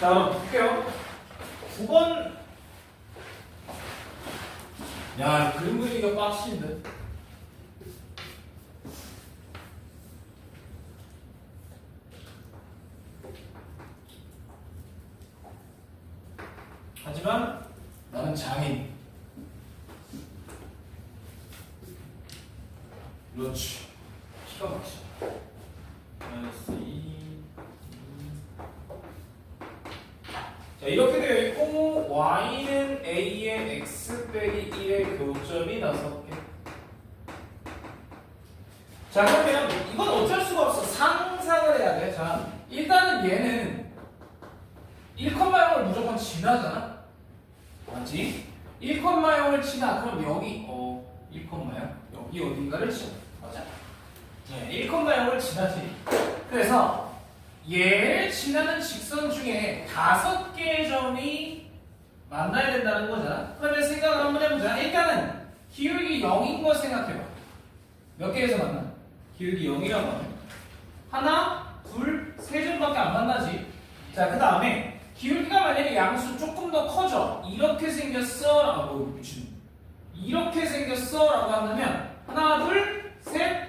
자, 그럼 볼게요. 9번. 야, 그림 그리기가 빡신데. 하지만 나는 장인. 그렇지. 기가 막히죠. 마이너스 2. 자, 이렇게 되어 있고 y는 a의 x 빼기 1의 교점이 5개. 자, 그러면 이건 어쩔 수가 없어. 상상을 해야 돼. 자, 일단은 얘는 1,0을 무조건 지나잖아. 맞지? 1,0을 지나. 그럼 여기 1,0 여기 어딘가를 지나. 맞아? 네, 1,0을 지나지. 그래서 얘를 지나는 직선 중에 5개의 점이 만나야 된다는 거잖아. 그러면 생각을 한번 해보자. 일단은 기울기 0인 거 생각해봐. 몇 개에서 만나? 기울기 0이라고 하면 하나, 둘, 세 점밖에 안 만나지. 자, 그 다음에 기울기가 만약에 양수 조금 더 커져. 이렇게 생겼어 라고 미친. 이렇게 생겼어 라고 한다면 하나, 둘, 셋,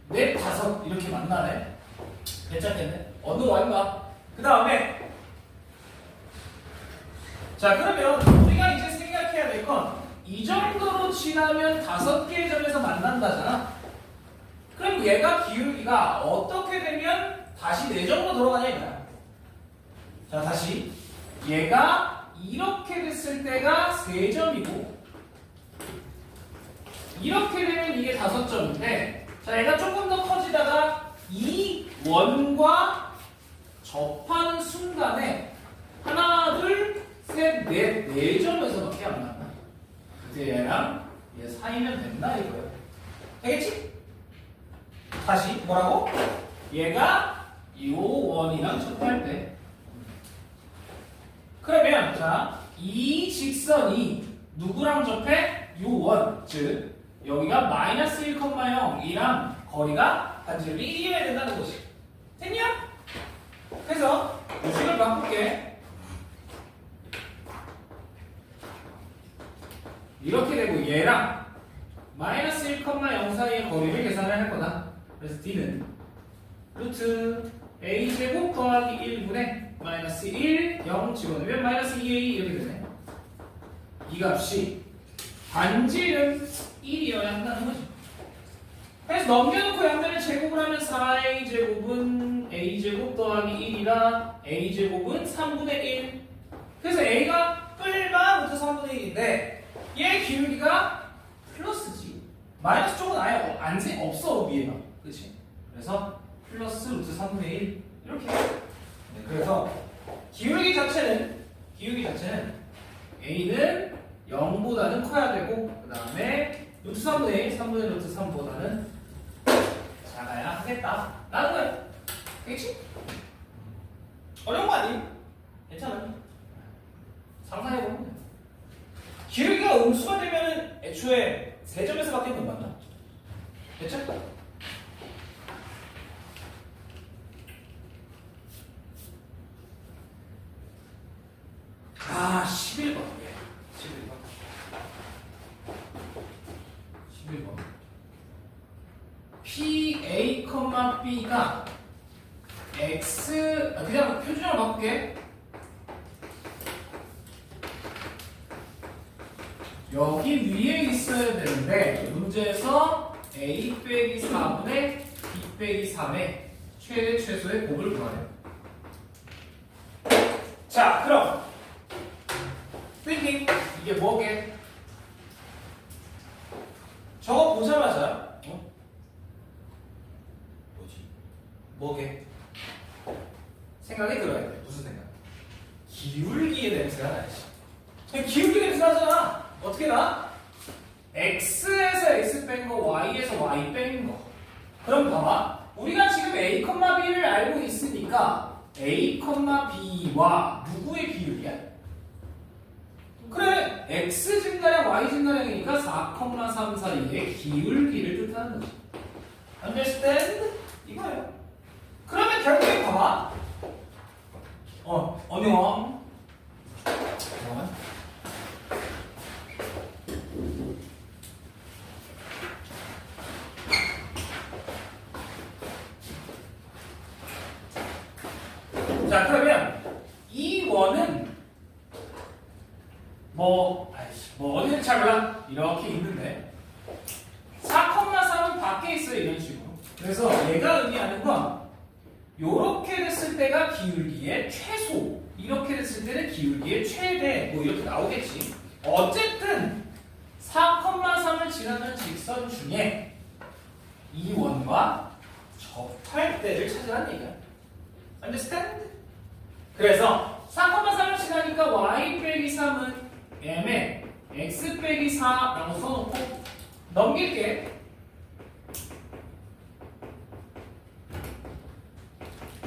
넷, 5 이렇게 만나네. 괜찮겠네. 어느 와인가? 그 다음에 자, 그러면 우리가 이제 생각해야 될 건 이 정도로 지나면 5개의 점에서 만난다잖아. 그럼 얘가 기울기가 어떻게 되면 다시 4점으로 돌아가냐 이거야. 자, 다시 얘가 이렇게 됐을 때가 3점이고 이렇게 되면 이게 5점인데 자, 얘가 조금 더 커지다가 이 원과 접하는 순간에 하나, 둘, 셋, 넷, 4점에서밖에 안 만나. 그때 얘랑 얘 사이면 된다 이거야. 되겠지? 다시 뭐라고? 얘가 요 원이랑 접할 때 그러면 자, 이 직선이 누구랑 접해? 요 원, 즉 여기가 마이너스 1,0이랑 거리가 반지름이 1이어야 된다는 거지. 됐냐? 그래서 식을 바꿀게. 이렇게 되고 얘랑 마이너스 1,0 사이의 거리를 계산을 할 거다. 그래서 D는 루트 A제곱 더하기 1분의 마이너스 1, 0 집어넣으면 마이너스 2A 이렇게 되네. 이 값이 반지름 1이어야 한다는 거지. 그래서 넘겨놓고 양면을 제곱을 하면 4A제곱은 A제곱 더하기 1이라 A제곱은 3분의 1. 그래서 A가 뿔마 루트 3분의 1인데 얘 기울기가 플러스지. 마이너스 쪽은 아예 없어 위에가. 그렇지? 그래서 플러스 루트 3분의 1 이렇게. 네, 그래서 기울기 자체는 A는 0보다는 커야 되고 그 다음에 루트 3분의 1, 3분의 루트 3보다는 작아야 하겠다 라는 거야. 되겠지? 어려운 거 아니? 괜찮아. 상상해보면 돼. 기울기가 음수가 되면은 애초에 3점에서밖에 못 만나. 됐죠? 아, 11번. 11번. PA, B가 X, 그냥 표준으로 바꿀게. 여기 위에 있어야 되는데 문제에서 A 빼기 4분의 B 빼기 3의 최대 최소의 곱을 구하래. 자, 그럼 thinking 이게 뭐게? 저거 보자마자 뭐지? 뭐게? 생각이 들어야 돼. 무슨 생각? 기울기의 냄새가 나지. 기울기 냄새 나잖아. 어떻게 나? X에서 X 뺀 거, Y에서 Y 뺀 거. 그럼 봐봐. 우리가 지금 A, B를 알고 있으니까 A, B와 누구의 비율이야? 그래, X 증가량, Y 증가량이니까 4,3 사이의 기울기를 뜻하는 거지. Understand? 이거예요. 그러면 결국에 봐봐. 어명왕. 잠깐만. 자, 그러면 이 원은 뭐 어디는 잘 몰라. 이렇게 있는데 4,3은 밖에 있어요. 이런 식으로. 그래서 얘가 의미하는 건 요렇게 됐을 때가 기울기의 최소, 이렇게 됐을 때는 기울기의 최대, 뭐 이렇게 나오겠지. 어쨌든 4,3을 지나는 직선 중에 이 원과 접할 때를 찾으라는 얘기야. Understand? 그래서 4,3을 지나니까 y 빼기 3은 m에 x 빼기 4라고 써놓고 넘길게.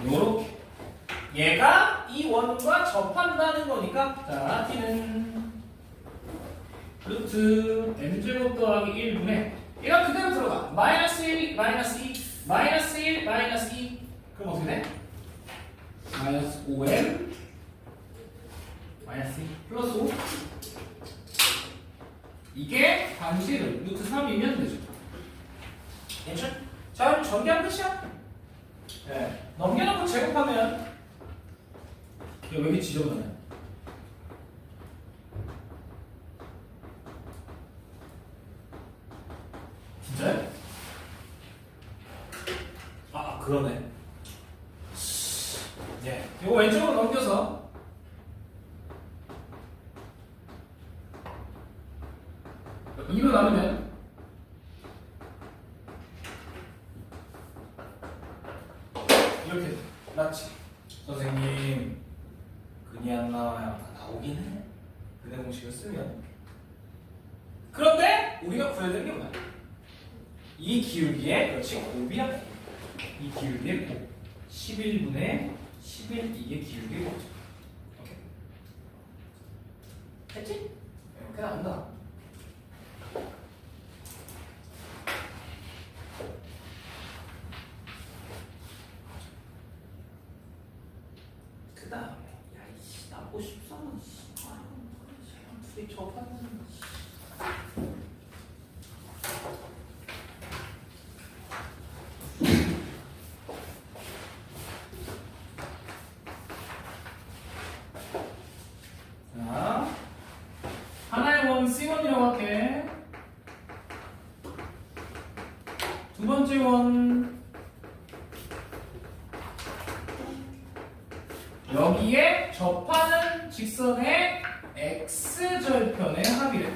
요렇게 얘가 이 원과 접한다는 거니까 자 t는 루트 m제곱 더하기 1분의 얘가 그대로 들어가 마이너스 1, 마이너스 2, 마이너스 1, 마이너스 2 그럼 어떻게 돼? 마이너스 5m 마이너스 2 플러스 5 이게 반지름 루트 3이면 되죠. 괜찮? 자 그럼 전개한 끝이야. 네. 넘겨놓고 제곱하면 이거 왜 이렇게 지저분하냐? 진짜요? 아 그러네. 네. 이거 왼쪽으로 넘겨서 이로 나누면 이렇게 맞지? 선생님 근이 안 나와요. 다 나오긴 해. 근의 공식을 쓰면. 그런데 우리가 구해야 되는 게 뭐야? 이 기울기의 그렇지 곱이야. 이 기울기의 곱 11분의 11 이게 기울기의 곱이죠. 오케이. 됐지? 이렇게 나온다. 그 다음에 야이씨 나보고 싶잖아. 둘이 접하는 자 하나의 원 C1이라고 할게. 두 번째 원 여기에 접하는 직선의 x절편의 합이래.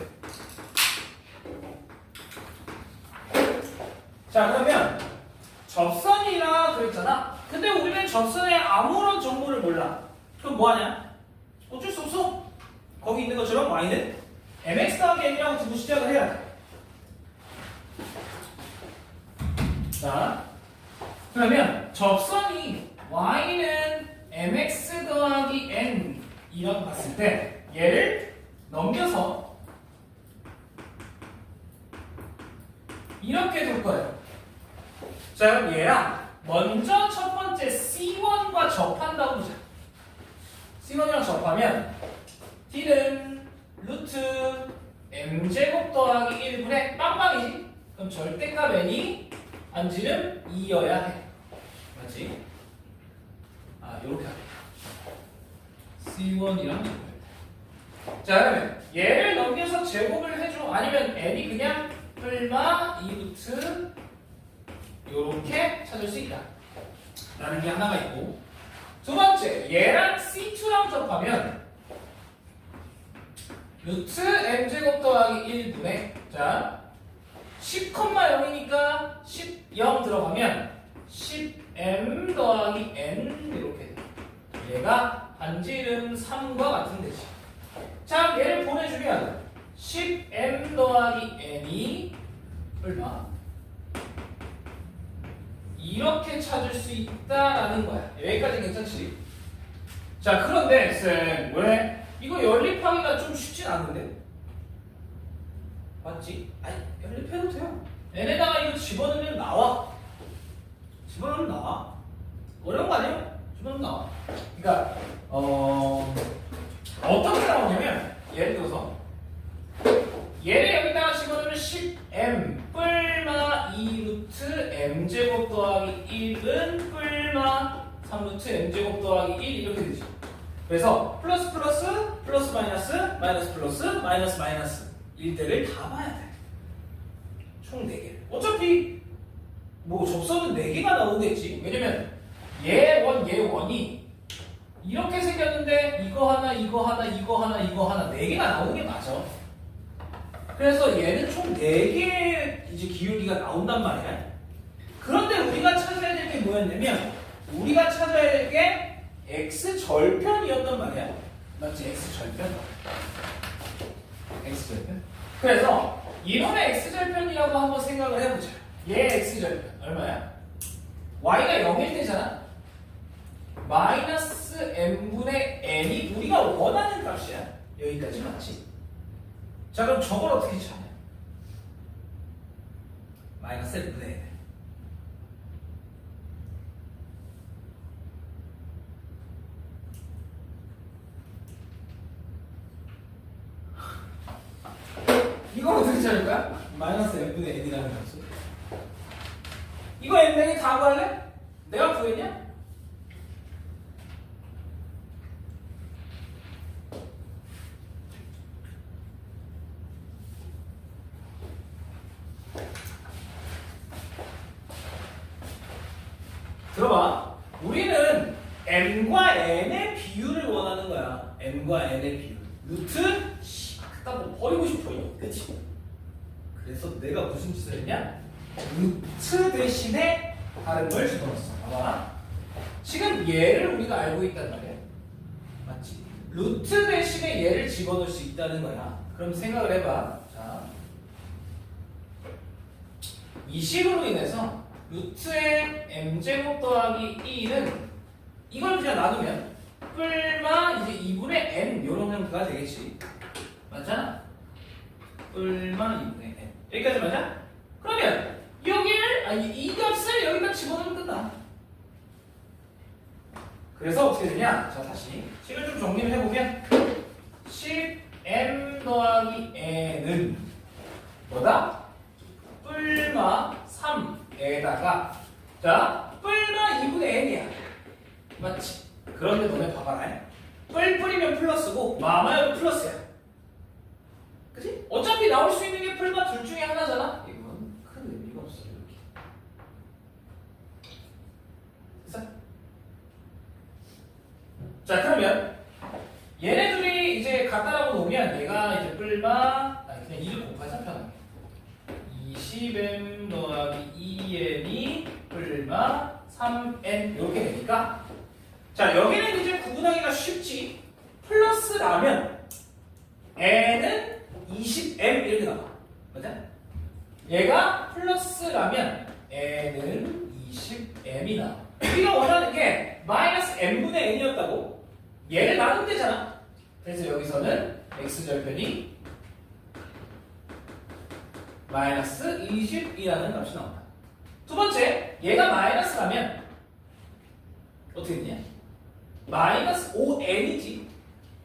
자 그러면 접선이라 그랬잖아. 근데 우리는 접선의 아무런 정보를 몰라. 그럼 뭐하냐? 어쩔 수 없어. 거기 있는 것처럼 y는 mx 더하기 n이라고 두고 시작을 해야 돼. 자 그러면 접선이 y는 mx 더하기 n 이라고 봤을 때 얘를 넘겨서 이렇게 둘 거예요. 자 그럼 얘랑 먼저 첫 번째 C1과 접한다고 보자. C1이랑 접하면 t는 루트 m제곱 더하기 1분의 빵빵이지? 그럼 절대값 n이 반지름 2여야 해. 맞지? 아 요렇게 하게. C1이랑 접할 때. 자 그러면 얘를 넘겨서 제곱을 해줘. 아니면 n이 그냥 얼마 2루트 요렇게 찾을 수 있다 라는 게 하나가 있고, 두 번째 얘랑 C2랑 접하면 루트 m제곱 더하기 1분의 자 10,0이니까 10, 0 들어가면 10m 더하기 n 이렇게 돼. 얘가 반지름 3과 같은 데지. 자 얘를 보내주면 10m 더하기 n이 얼마? 이렇게 찾을 수 있다라는 거야. 여기까지 괜찮지? 자 그런데 쌤 왜? 이거 연립하기가 좀 쉽진 않은데? 맞지? 아니 연립해도 돼요. n에다가 이거 집어넣으면 나와. 집어넣으면 나와. 어려운 거 아니에요? 집어넣으면 나와. 그러니까 어떻게 나오냐면 예를 들어서 얘를 여기다가 집어넣으면 10m 뿔마 2루트 m제곱 더하기 1은 뿔마 3루트 m제곱 더하기 1 이렇게 되지. 그래서 플러스 플러스 플러스 마이너스 마이너스 플러스 마이너스 마이너스 일대를 다 봐야 돼. 총 4개. 어차피 뭐 접선은 4개가 나오겠지. 왜냐면 얘1이 이렇게 생겼는데 이거 하나 이거 하나 이거 하나 이거 하나 4개가 나오는 게 맞아. 그래서 얘는 총 4개의 이제 기울기가 나온단 말이야. 그런데 우리가 찾아야 될 게 뭐였냐면 우리가 찾아야 될 게 x절편이었단 말이야. 맞지? x절편. x절편. 그래서 이놈의 x절편이라고 한번 생각을 해보자. 얘 x절편 얼마야? y가 0일 때잖아. 마이너스 n분의 n이 우리가 원하는 값이야. 여기까지 맞지? 자 그럼 저걸 어떻게 찾냐? 마이너스 n분의 n. 이걸 어떻게 찾을 거야? 마이너스 n분의 n이라는 값을. 이거 n분의 다 구할래? 내가 구했냐? 들어봐. 우리는 m과 n의 비율을 원하는 거야. m과 n의 비율. 루트 그따 뭐 버리고 싶어요. 그치? 그래서 내가 무슨 짓을 했냐? 루트 대신에 다른 걸 집어넣었어. 봐봐. 지금 얘를 우리가 알고 있단 말이야. 맞지? 루트 대신에 얘를 집어넣을 수 있다는 거야. 그럼 생각을 해봐. 자, 이 식으로 인해서 루트의 m제곱 더하기 2는 이걸 그냥 놔두면 뿔마 이제 2분의 n 요런 형태가 되겠지. 맞잖아? 뿔마 2분의 n 여기까지 맞아? 그러면 여기를 이 값을 여기다 집어넣으면 끝나. 그래서 어떻게 되냐? 자 다시 식을 좀 정리를 해보면 10m 더하기 n은 뭐다? 뿔마 3에다가 자 뿔마 2분의 n이야. 맞지? 그런데 너네 봐봐라. 뿔 뿌리면 플러스고 마마여도 플러스야. 그치? 어차피 나올 수 있는 게 뿔마 둘 중에 하나잖아. 이건 큰 의미가 없어. 이렇게. 됐어? 자 그러면 얘네들이 이제 같다라고 놓으면 얘가 이제 뿔마 그냥 2를 곱하자 편하게 20m 더하기 2n이 뿔마 3n 이렇게 되니까 자 여기는 이제 구분하기가 쉽지. 플러스라면 n은 20m 이렇게 나와. 맞아? 얘가 플러스라면 n은 20m이 나와. 우리가 원하는 게 마이너스 n분의 n이었다고. 얘를 나누면 되잖아. 그래서 여기서는 x절편이 마이너스 20이라는 값이 나온다. 두 번째, 얘가 마이너스라면 어떻게 되냐? 마이너스 5n이지.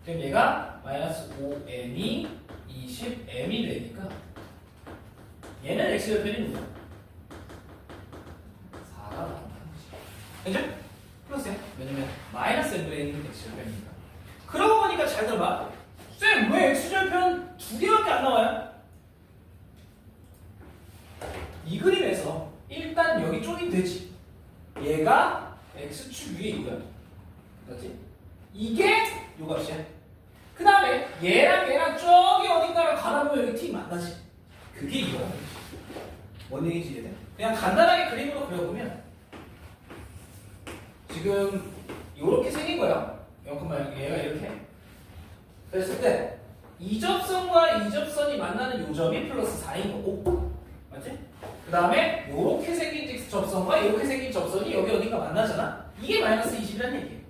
그럼 얘가 마이너스 5n이 20m이 되니까 얘는 x절편이 뭐야? 4가 나온다는 거지. 그죠? 플러스야. 왜냐면 마이너스 n분의 n은 x절편이니까. 그러고 보니까 잘 들어봐. 쌤, 왜 x절편 2개밖에 안 나와요? 이 그림에서 일단 여기 쪼개 되지. 얘가 x축 위에 이거야. 그렇지? 이게 요 값이야. 그 다음에 얘랑 저기 어딘가를 가다보면 여기 t 만나지. 그게 이거야. 뭔 얘기인지 이해돼? 그냥 간단하게 그림으로 그려보면 지금 요렇게 생긴 거야. 얘가 이렇게. 그랬을 때 이 접선과 이 접선이 만나는 요점이 플러스 4인 거고. 맞지? 그 다음에 요렇게 생긴 접선과 이렇게 생긴 접선이 여기 어딘가 만나잖아. 이게 마이너스 20이라는 얘기예요.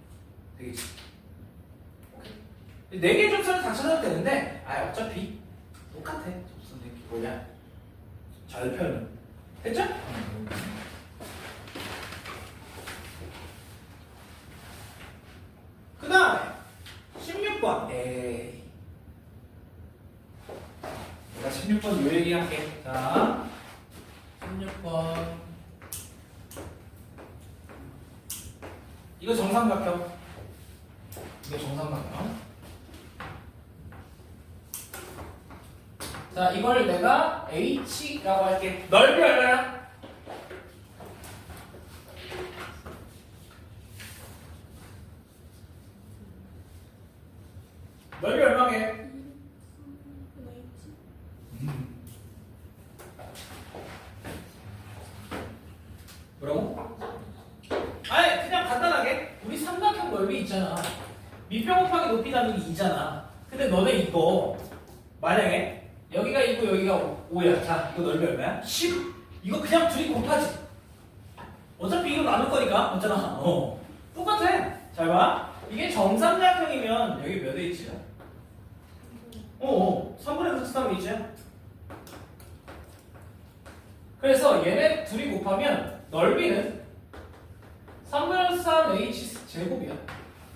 되겠지? 오케이. 4개의 접선을 다 찾아도 되는데 어차피 똑같아. 접선의 뭐냐? 절편은. 됐죠? 그 다음에 16번. 에이. 내가 16번 요 얘기할게. 자, 16번. 이거 정삼각형. 이거 정삼각형. 자, 이걸 내가 H라고 할게. 넓이 얼마야? 넓이 얼마게? 뭐라고? 아니 그냥 간단하게 우리 삼각형 넓이 있잖아. 밑변 곱하기 높이 나누기 2잖아. 근데 너네 이거 만약에 여기가 2고 여기가 5야. 자, 이거 넓이 얼마야? 10. 이거 그냥 둘이 곱하지. 어차피 이거 나눌 거니까. 맞잖아. 똑같아. 잘 봐. 이게 정삼각형이면 여기 몇 H야? 3분의 루트 3H야. 그래서 얘네 둘이 곱하면 넓이는 3분의 루트 3H 제곱이야.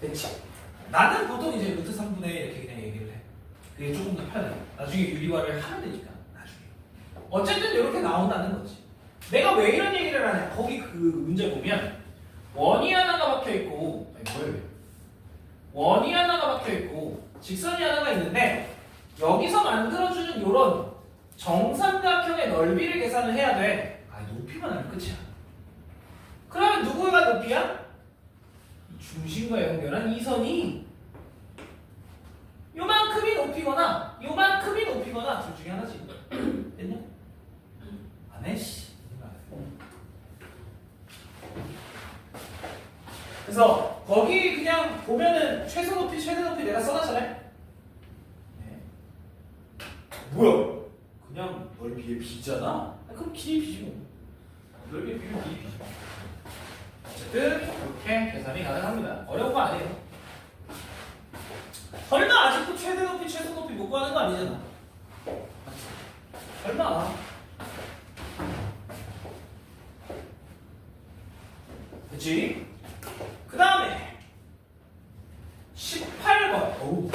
됐지? 나는 보통 이제 루트 3분의 이렇게 그냥 얘기를 해. 그게 조금 더 편해. 나중에 유리화를 하면 되니까. 나중에. 어쨌든 이렇게 나온다는 거지. 내가 왜 이런 얘기를 하냐? 거기 그 문제 보면 원이 하나가 박혀 있고, 아니 뭐야? 원이 하나가 박혀 있고 직선이 하나가 있는데 여기서 만들어주는 이런 정삼각형의 넓이를 계산을 해야 돼. 아, 높이만 하면 끝이야. 그러면 누구가 높이야? 중심과 연결한 이 선이 요만큼이 높이거나 요만큼이 높이거나 둘 중에 하나지. 됐냐? 안 해? 씨. 그래서 거기 그냥 보면은 최소 높이 최대 높이 내가 써놨잖아요. 네. 뭐야? 그냥 넓이의 비잖아? 그럼 길이 비지 뭐. 넓이의 비면 길이 비지. 어쨌든 이렇게 계산이 가능합니다. 어려운 거 아니에요. 설마 아직도 최대 높이 최소 높이 못 구하는 거 아니잖아. 설마. 그치? 그 다음에 18번. 어우.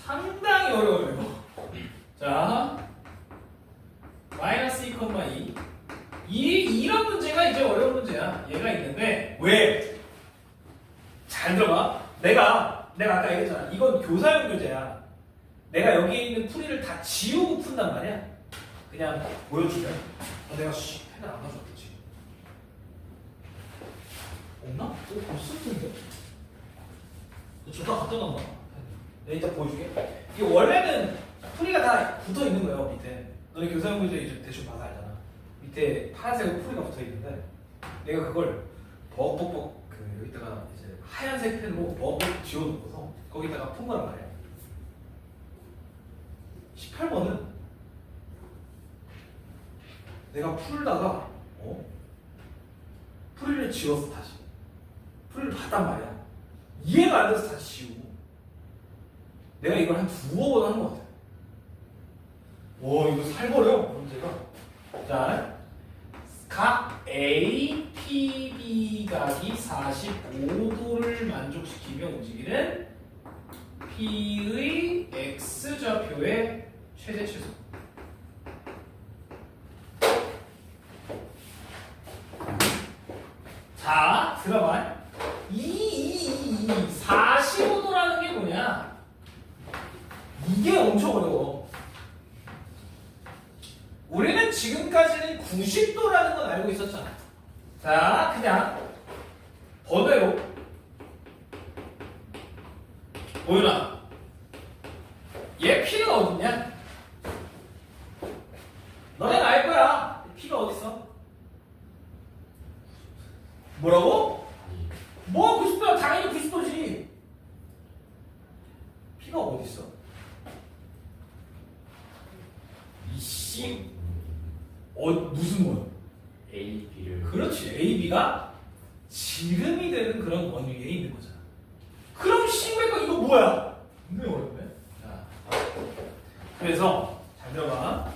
상당히 어려워요. 자, 마이너스 2,2. 이런 문제가 이제 어려운 문제야. 얘가 있는데 왜? 잘 들어봐. 내가 아까 얘기했잖아. 이건 교사용 교재야. 내가 여기 있는 풀이를 다 지우고 푼단 말이야. 그냥 보여주면 내가 펜을 안 가져왔겠지. 없나? 벌써 텐데. 저다 갖다 놨나? 내가 이따 보여줄게. 이게 원래는 풀이가 다 붙어 있는 거예요 밑에. 너네 교사용 교재 이제 대충 봐서 알잖아. 밑에 파란색 풀이가 붙어 있는데 내가 그걸 버벅버벅 여기다가 이제 하얀색 펜으로 버벅버벅 지워놓고서 거기다가 푼 거란 말이야. 18번은 내가 풀다가 풀이를 지웠어 다시. 풀이를 봤단 말이야. 이해가 안 돼서 다시 지우고. 내가 이걸 한 2번 하는 것 같아. 와 이거 살벌해요 문제가. 자, 각 APB 각이 45도를 만족시키며 움직이는 P의 X좌표의 최대 최소. 자, 들어봐. 45도라는 게 뭐냐? 이게 엄청 어려워. 우리는 지금까지는 90도라는 건 알고 있었잖아. 자, 그냥 번외로 보여라. 얘 P가 어딨냐? 너네는 알 거야. P가 어딨어? 뭐라고? 뭐 90도야? 당연히 90도지. P가 어딨어? 이씨 무슨 원? A, B를. 그렇지. A, B가 지름이 되는 그런 원위에 있는 거잖아. 그럼 C가 이거 뭐야? 분명히 어렵네. 자, 그래서 잘 들어봐.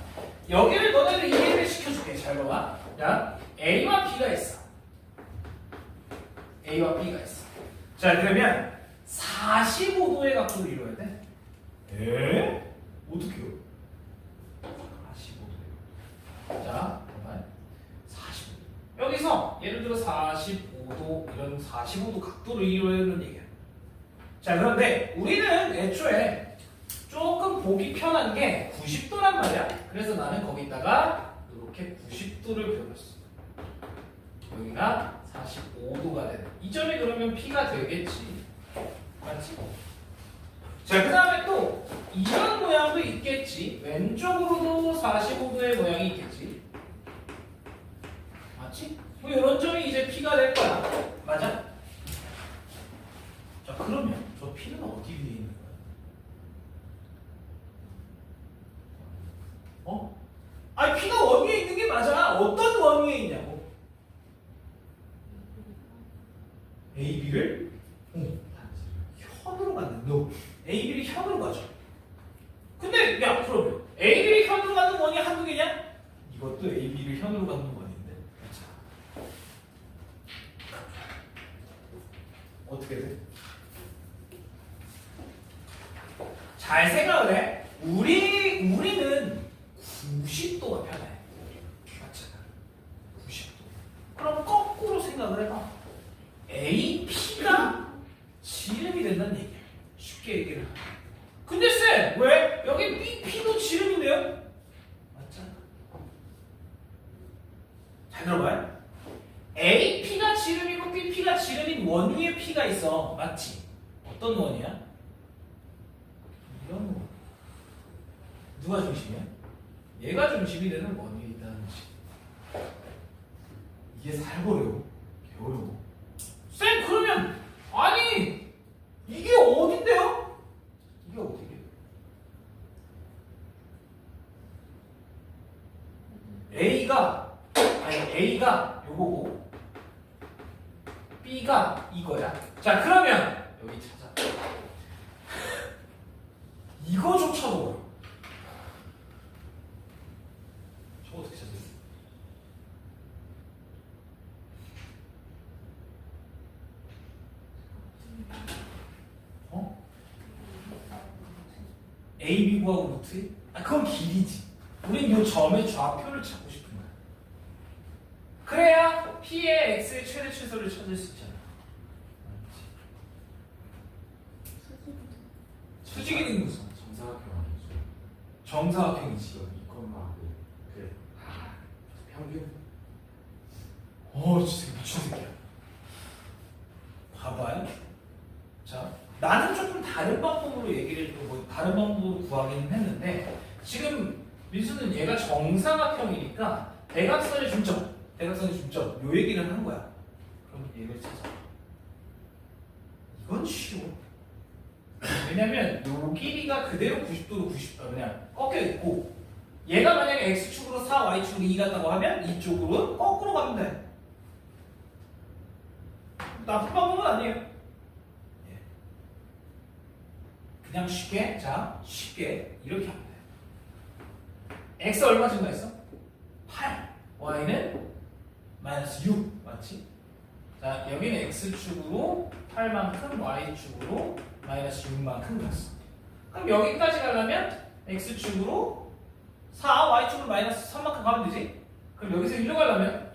여기를 너네들 이해를 시켜줄게. 잘 봐봐. 야, A와 B가 있어. A와 B가 있어. 자, 그러면 45도의 각도를 이루어야 돼. 어떻게요? 45도. 자, 봐봐요. 45도. 여기서 예를 들어 45도 이런 45도 각도를 이루어야 되는 얘기야. 자, 그런데 우리는 애초에 조금 보기 편한 게 90도란 말이야. 그래서 나는 거기다가 이렇게 90도를 그려놨어. 여기가 45도가 되는. 이 점이 그러면 P가 되겠지. 맞지? 자, 그 다음에 또 이런 모양도 있겠지. 왼쪽으로도 45도의 모양이 있겠지. 맞지? 뭐 이런 점이 이제 P가 될 거야. 맞아? 자, 그러면 저 P는 어디 위에 있는 거야? 어? 아니, P가 원 위에 있는 게 맞아. 어떤 원 위에 있냐고. A, B를 현으로 가는 너. A, B를 현으로 가죠. 근데 야, 그러면 A, B를 현으로 가는 원이 한두 개냐? 이것도 A, B를 현으로 가는 원인데. 어떻게 돼? 잘 생각을 해. 우리는 90도가 편해. 맞잖아. 90도. 그럼 거꾸로 생각을 해봐. A, P가 지름이 된다는 얘기야. 쉽게 얘기를 하면. 근데 쌤, 왜? 여기 B, P도 지름인데요? 맞잖아. 잘 들어봐요. A, P가 지름이고 B, P가 지름인 원 위에 P가 있어. 맞지? 어떤 원이야? 이런 원. 누가 중심이야? 얘가 중심이 되는 원 위에 있다는 거지. 이게 살고 어려워. 어려워. 쌤, 그러면 아니 이게 어딘데요? 이게 어디게? A가 요거고 B가 이거야. 자, 그러면 여기 찾아. 이거조차도 어려워. 저 어떻게 찾아요? 어? A, B 구하고 루트? 아, 그건 길이지. 우린 요 점의 좌표를 찾고 싶은 거야. 그래야 P의 X의 최대 최소를 찾을 수 있잖아. 수직이는 무슨? 정사각형 아니죠? 정사각형이지. 이것만 그래. 평균. 진짜 미친 새끼야. 봐봐요. 자, 나는 조금 다른 방법으로 얘기를 다른 방법으로 구하기는 했는데 지금 민수는 얘가 정사각형이니까 대각선의 중점 요 얘기를 하는 거야. 그럼 얘를 찾아. 이건 쉬워. 왜냐면 요 길이가 그대로 90도로 90도 그냥 꺾여 있고 얘가 만약에 x축으로 4, y축으로 2 같다고 하면 이쪽으로 거꾸로 가면 돼. 나쁜 방법은 아니에요. 그냥 쉽게 이렇게 하면 돼. x 얼마 증가했어? 8. y는 마이너스 6. 맞지? 자, 여기는 x축으로 8만큼 y축으로 마이너스 6만큼 갔어. 그럼 여기까지 가려면 x축으로 4, y축으로 마이너스 3만큼 가면 되지? 그럼 여기서 1로 가려면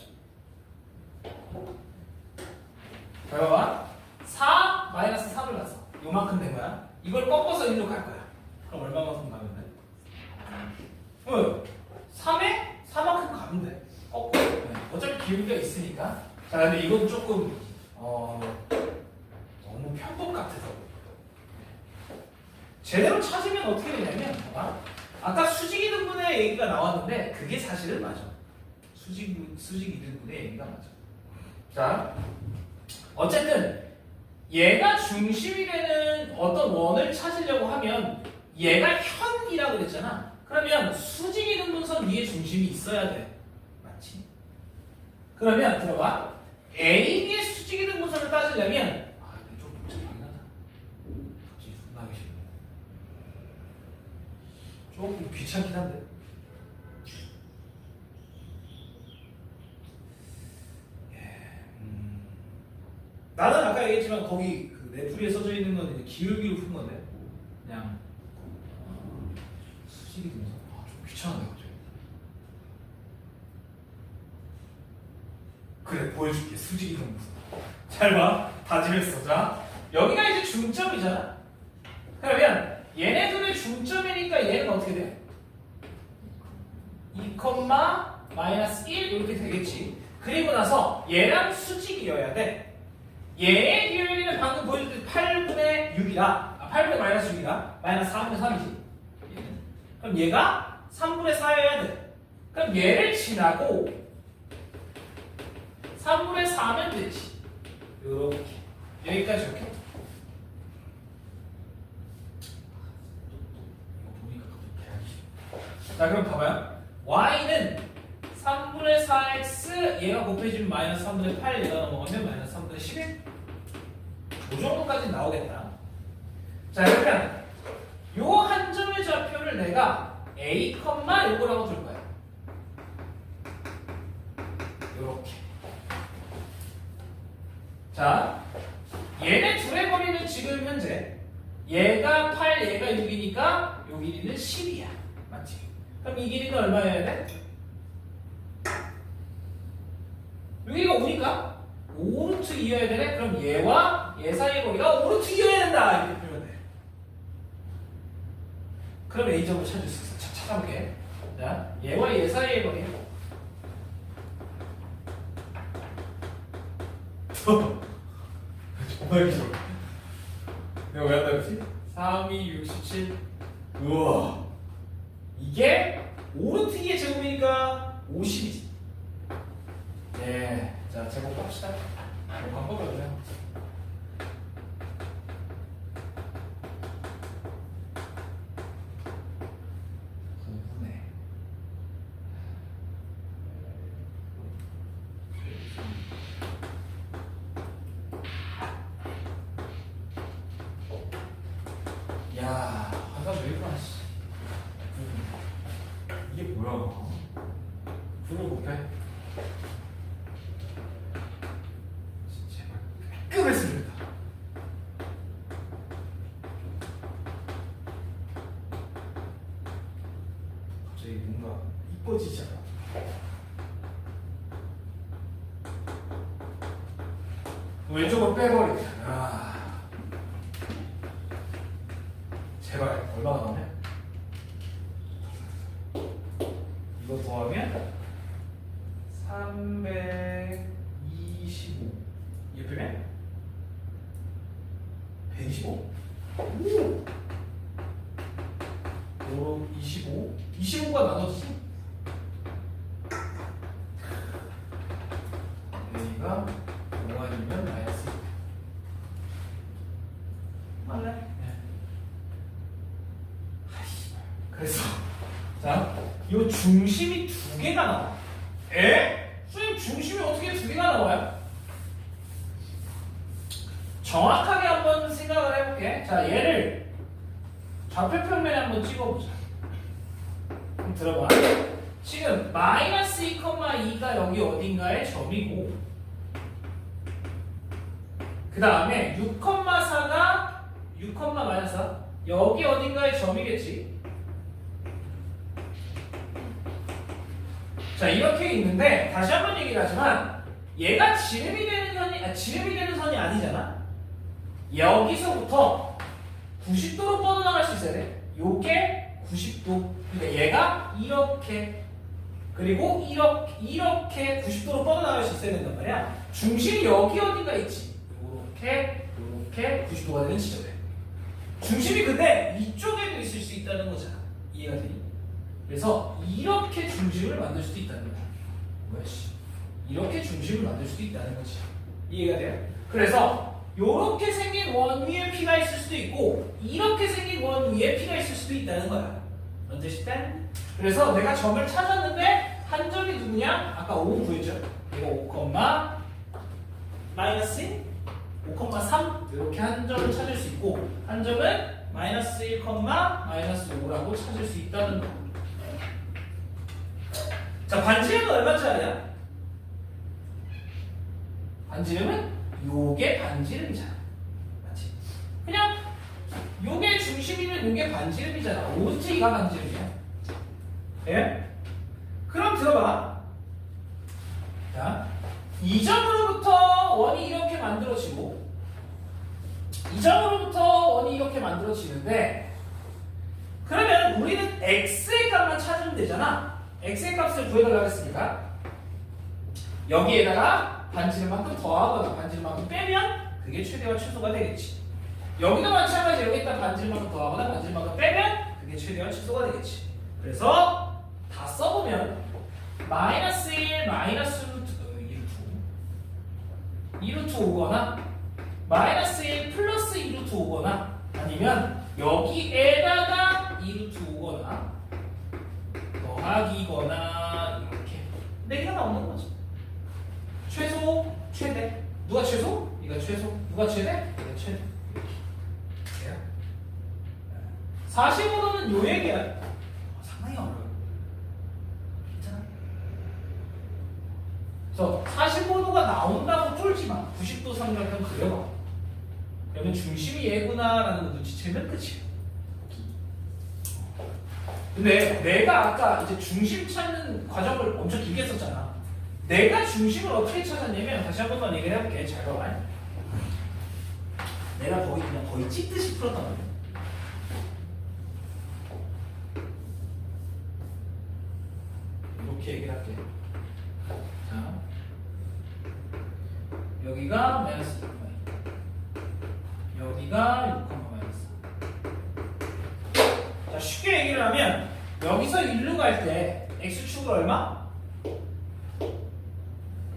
봐봐. 4 마이너스 3을 갔어. 요만큼 된 거야. 이걸 꺾어서 1로 갈 거야. 그럼 얼마만큼 가면 돼? 3에 4만큼 가면 돼. 꺾고. 어차피 기울기가 있으니까. 자, 근데 이건 조금 너무 편법 같아서. 제대로 찾으면 어떻게 되냐면 봐봐. 아까 수직 이등분의 얘기가 나왔는데 그게 사실은 맞아. 수직 이등분의 얘기가 맞아. 자, 어쨌든 얘가 중심이 되는 어떤 원을 찾으려고 하면 얘가 현이라고 그랬잖아. 그러면 수직 이등분선 위에 중심이 있어야 돼. 맞지? 그러면 들어봐. AB의 수직 이등분선을 따지려면 이거 좀 복잡하긴 하다. 갑자기 손나기 싫네. 조금 귀찮긴 한데. 나는 아까 얘기했지만 거기 그 레프리에 써져 있는 건 이제 기울기로 푼 건데 그냥 수직이 되면서 좀 귀찮은데 갑자기. 그래 보여줄게 수직이 되면서. 잘 봐. 다짐했어. 자 여기가 이제 중점이잖아. 그러면 얘네들의 중점이니까 얘는 어떻게 돼? 2, 마이너스 1 이렇게 되겠지. 그리고 나서 얘랑 수직이어야 돼. 얘의 기울기는 방금 보여줬듯이 8분의 6이다. 8분의 마이너스 6이다. 마이너스 4분의 3이지. 그럼 얘가 3분의 4여야 돼. 그럼 얘를 지나고 3분의 4면 되지. 이렇게. 여기까지 이렇게. 자 그럼 봐봐요. y는 3분의 4x 얘가 곱해지면 마이너스 3분의 8 얘가 넘어가면 마이너스 3분의 11. 이 정도까지 나오겠다. 자 그러면 요 한 점의 좌표를 내가 a, 요거라고 둘 거야. 요렇게. 자 얘네 둘의 거리는 지금 현재 얘가 8, 얘가 6이니까 요 길이는 10이야. 맞지? 그럼 이 길이는 얼마여야 돼? 여기가 5니까 5루트 2여야 되네? 그럼 얘와 얘 사이의 거리가 5루트 2여야 된다! 이렇게 풀면 돼. 그럼 A점을 찾을 수 있어. 찾아볼게. 자, 얘와 얘 사이의 거리. 정말 기절. 내가 왜 한다 그랬지? 3, 2, 67. 우와. 이게 5루트 2의 제곱이니까 50이지. 네. 자, 제곱합시다. 방법을 보세요. 부분에 야, 화가 왜 이러나 씨. 이게 뭐야? 분을 곱해. 제발 깔끔했으면 좋겠다. 갑자기 뭔가 이뻐지지 않아? 왼쪽으로 빼버리자. 아. 제발 얼마가 나오냐? 이거 더하면 325 이거 빼면 125 오 25 25가 나눠지지? 여기가 5 아니면 마이너스 2 맞네? 네. 그래서 자, 이 중심이 두 개가 나와. 에? 선생님 중심이 어떻게 두 개가 나와요? 정확하게 한번 생각을 해볼게. 자, 얘를 좌표 평면에 한번 찍어보자. 그럼 들어봐. 지금 마이너스 2,2가 여기 어딘가에 점이고 그 다음에 6,4가 6, 마이너스 4 여기 어딘가에 점이겠지. 자 이렇게 있는데 다시 한번 얘기를 하지만 얘가 지름이 되는 선이 아니잖아. 여기서부터 90도로 뻗어나갈 수 있어야 돼. 요게 90도. 그러니까 얘가 이렇게 그리고 이렇게 90도로 뻗어나갈 수 있어야 된단 말이야. 중심이 여기 어딘가 있지. 요렇게 90도가 되는 지점에. 중심이 근데 이쪽에도 있을 수 있다는 거잖아. 이해가 되니? 그래서 이렇게 중심을 만들 수도 있다는 거야. 뭐야 씨. 이렇게 중심을 만들 수도 있다는 거지. 이해가 돼요? 그래서 요렇게 생긴 원 위에 P가 있을 수도 있고 이렇게 생긴 원 위에 P가 있을 수도 있다는 거야. understand? 그래서 내가 점을 찾았는데 한 점이 누구냐? 아까 5 구했죠? 이거 5, 마이너스 1, 5,3 이렇게 한 점을 찾을 수 있고 한 점은 마이너스 1, 마이너스 5라고 찾을 수 있다는 거. 자 반지름은 얼마짜리야? 반지름은 요게 반지름이잖아. 맞지? 그냥 요게 중심이면 요게 반지름이잖아. 어디가 반지름이야? 예? 그럼 들어봐. 자, 이 점으로부터 원이 이렇게 만들어지고 이 점으로부터 원이 이렇게 만들어지는데 그러면 우리는 x의 값만 찾으면 되잖아. x의 값을 구해달라고 했으니까 여기에다가 반지름만큼 더하거나 반지름만큼 빼면 그게 최대와 최소가 되겠지. 여기도 마찬가지. 여기다 반지름만큼 더하거나 반지름만큼 빼면 그게 최대와 최소가 되겠지. 그래서 다 써보면 마이너스 1, 마이너스 루트 2루트 오거나 마이너스 1 플러스 2루트 오거나 아니면 여기에다가 2루트 오거나 더하기거나 이렇게 4개가 나오는 거지. 최소, 최대. 누가 최소? 이거 최소. 누가 최대? 이거 최대. 이렇게. 45도는 요 얘기야. 상당히 어려워요. 괜찮아? 그래서 45도가 나온다고 쫄지 마. 90도 삼각형 그려봐. 그러면 중심이 얘구나라는 거 눈치채면 끝이야. 근데 내가 아까 이제 중심 찾는 과정을 엄청 길게 썼잖아. 내가 중심을 어떻게 찾았냐면 다시 한 번만 얘기를 해볼게. 잘 봐봐. 내가 거의 찍듯이 풀었단 말이야. 이렇게 얘기를 할게. 자, 여기가 마이너스 6, 여기가 6, 마이너스. 자, 쉽게 얘기를 하면 여기서 1로 갈 때 x축으로 얼마?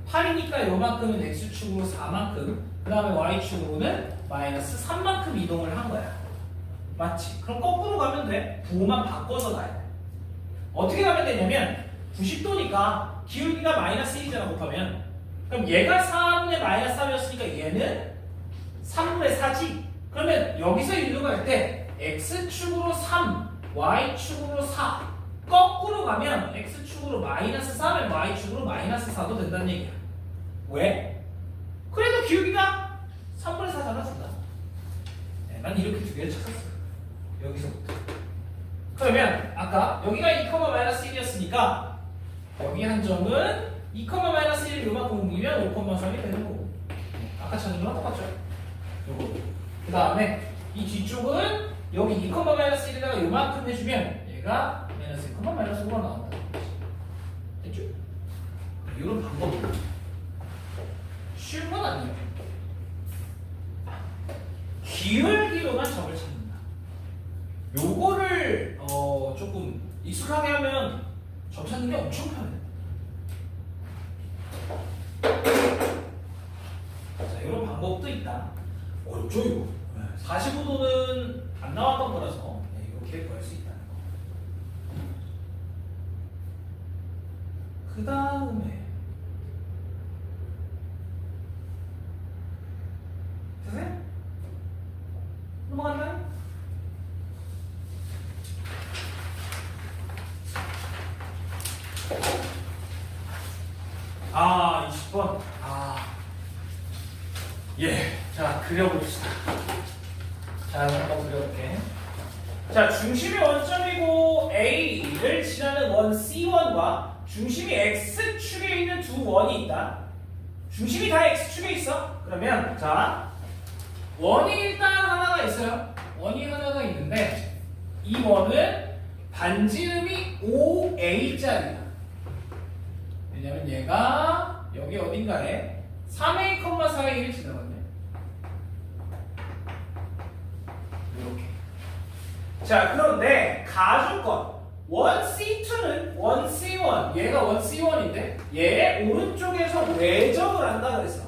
8이니까 요만큼은 x축으로 4만큼, 그 다음에 y축으로는 마이너스 3만큼 이동을 한 거야. 맞지? 그럼 거꾸로 가면 돼. 부호만 바꿔서 가야 돼. 어떻게 가면 되냐면 90도니까 기울기가 마이너스 1이잖아 곱하면. 그럼 얘가 4분의 마이너스 3이었으니까 얘는 3분의 4지. 그러면 여기서 1로 갈 때 x축으로 3, y축으로 4. 거꾸로 가면 x축으로 마이너스 3에 y축으로 마이너스 4도 된다는 얘기야. 왜? 그래도 기울기가 3분의 4잖아 둘 다. 네, 난 이렇게 두 개를 찾았어. 여기서부터. 그러면 아까 여기가 2, 마이너스 1이었으니까 여기 한 점은 2, 마이너스 1을 요만큼 옮기면 5,3이 되는 거고. 아까 찾은 거랑 똑같죠? 요거. 그 다음에 이 뒤쪽은 여기 2, 마이너스 1에다가 요만큼 해주면 얘가 마이너스 1, 마이너스 5가 나온다. 됐죠? 이런 방법이 쉬운 건 아니에요. 기울기로만 점을 찾는다. 요거를 조금 익숙하게 하면 점 찾는 게 엄청 편해. 자, 이런 방법도 있다. 어렵죠 이거. 45도는 안 나왔던 거라서 이렇게 구할 수 있다는 거. 그 다음에 됐어요? 넘어갔나요? 아, 20번. 예. 자, 그려봅시다. 자, 한번 그려볼게. 자, 중심이 원점이고 A를 지나는 원 C1과 중심이 X축에 있는 두 원이 있다. 중심이 다 X축에 있어. 그러면 자, 원이 일단 하나가 있어요. 원이 하나가 있는데 이 원은 반지름이 5A짜리야. 왜냐면 얘가 여기 어딘가에 3A, 4A를 지나거든요. 이렇게. 자, 그런데 가주권 원 C2는 원 C1, 얘가 원 C1인데 얘 오른쪽에서 외접을 한다 그랬어.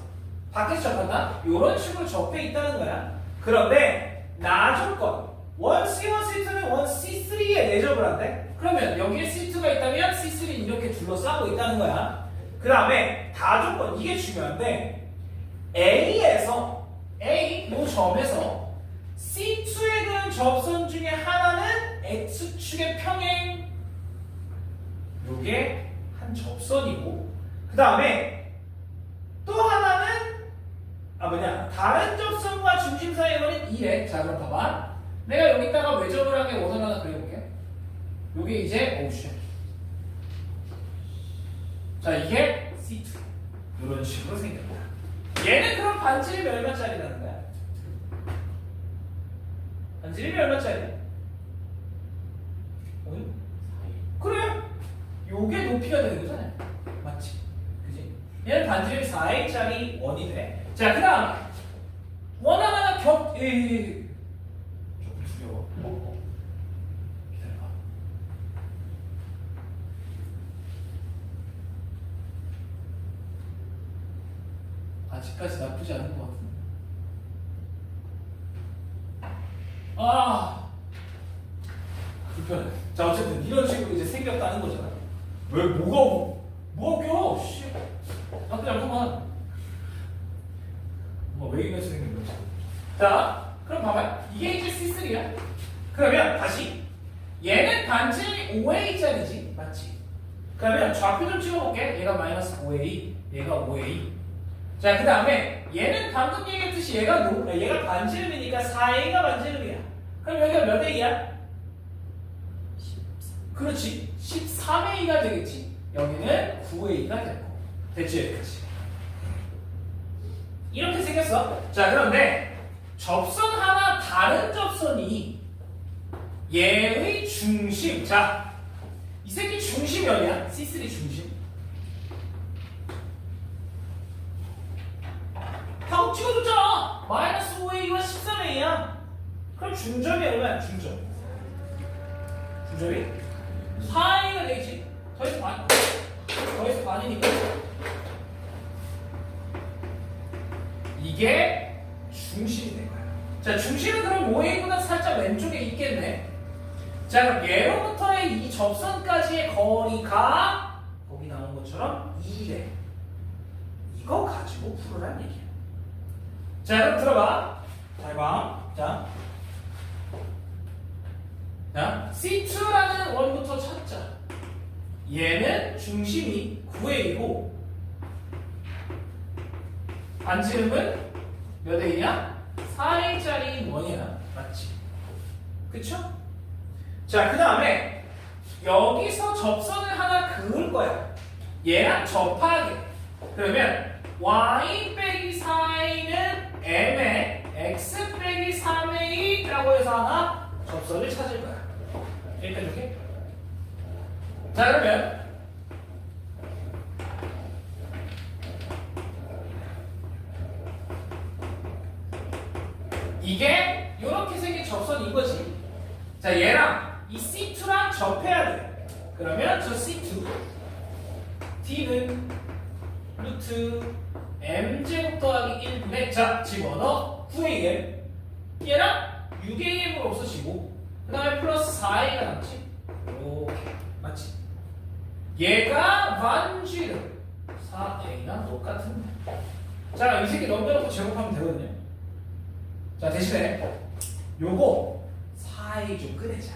밖에서 접한다? 이런 식으로 접해 있다는 거야. 그런데 나조건 원 C1, C2는 원 C3에 내접을 한대. 그러면 여기에 C2가 있다면 C3는 이렇게 둘러싸고 있다는 거야. 그 다음에 다조건 이게 중요한데 A에서 A 요 점에서 C2에 그은 접선 중에 하나는 X축의 평행 요게 한 접선이고 그 다음에 또 하나는 뭐냐 다른 접선과 중심 사이의 거리는 2래. 자 그럼 봐봐. 내가 여기다가 외접을 하게 원을 하나 그려볼게. 요게 이제 오우쉣. 자 이게 C2 이런 식으로 생겼다. 얘는 그럼 반지름이 얼마짜리라는 거야? 반지름이 얼마짜리? 응? 그래. 요게 높이가 되는 거잖아요. 맞지? 그지? 얘는 반지름이 4A짜리 원이 돼. 자 그 다음 원 하나가 조금 두려워. 기다려봐. 아직까지 나쁘지 않은 것 같은데. 불편해. 자 어쨌든 이런 식으로 이제 생겼다는 거잖아. 왜 뭐가 웃겨? 씨. 나쁘지 않구만. 왜 이래서 생긴 거지? 자 그럼 봐봐요. 이게 이제 C3야. 그러면 다시 얘는 반지름이 5A짜리지 맞지? 그러면 좌표 좀 찍어볼게. 얘가 마이너스 5A 얘가 5A. 자 그 다음에 얘는 방금 얘기했듯이 얘가 반지름이니까 4A가 반지름이야. 그럼 여기가 몇 A야? 13. 그렇지 13A가 되겠지. 여기는 9A가 되고. 됐지 여기까지. 이렇게 생겼어. 자 그런데 접선 하나 다른 접선이 얘의 중심. 자 이 새끼 중심이 어디야? C3 중심. 방금 찍어줬잖아. 마이너스 5A와 13A야. 그럼 중점이 얼마야? 중점이 4A가 되겠지. 더해서 반이니까 이게 중심이 된 거야. 자 중심은 그럼 5A보다 살짝 왼쪽에 있겠네. 자 그럼 얘로부터의 이 접선까지의 거리가 거기 나온 것처럼 2래. 이거 가지고 풀으란 얘기야. 자 그럼 들어봐. 잘 봐. 자 C2라는 원부터 찾자. 얘는 중심이 9A이고 반지름은 몇 A냐? 4A짜리 원이야. 맞지? 그쵸? 자 그 다음에 여기서 접선을 하나 그을 거야. 얘랑 접하게. 그러면 y 빼기 4a는 m에 x 빼기 3a라고 해서 하나 접선을 찾을 거야. 여기까지 오케이? 자 그러면 이게 이렇게 생긴 접선이 이거지. 자 얘랑 이 C2랑 접해야 돼. 그러면 저 C2 D는 루트 m제곱 더하기 1분의 자 집어넣어 9am 얘랑 6am으로 없어지고 그 다음에 플러스 4a가 남지. 이렇게 맞지? 얘가 반지름 4a랑 똑같은. 자 이 새끼 넘겨놓고 제곱하면 되거든요. 자 대신에 요거 4a 좀 꺼내자.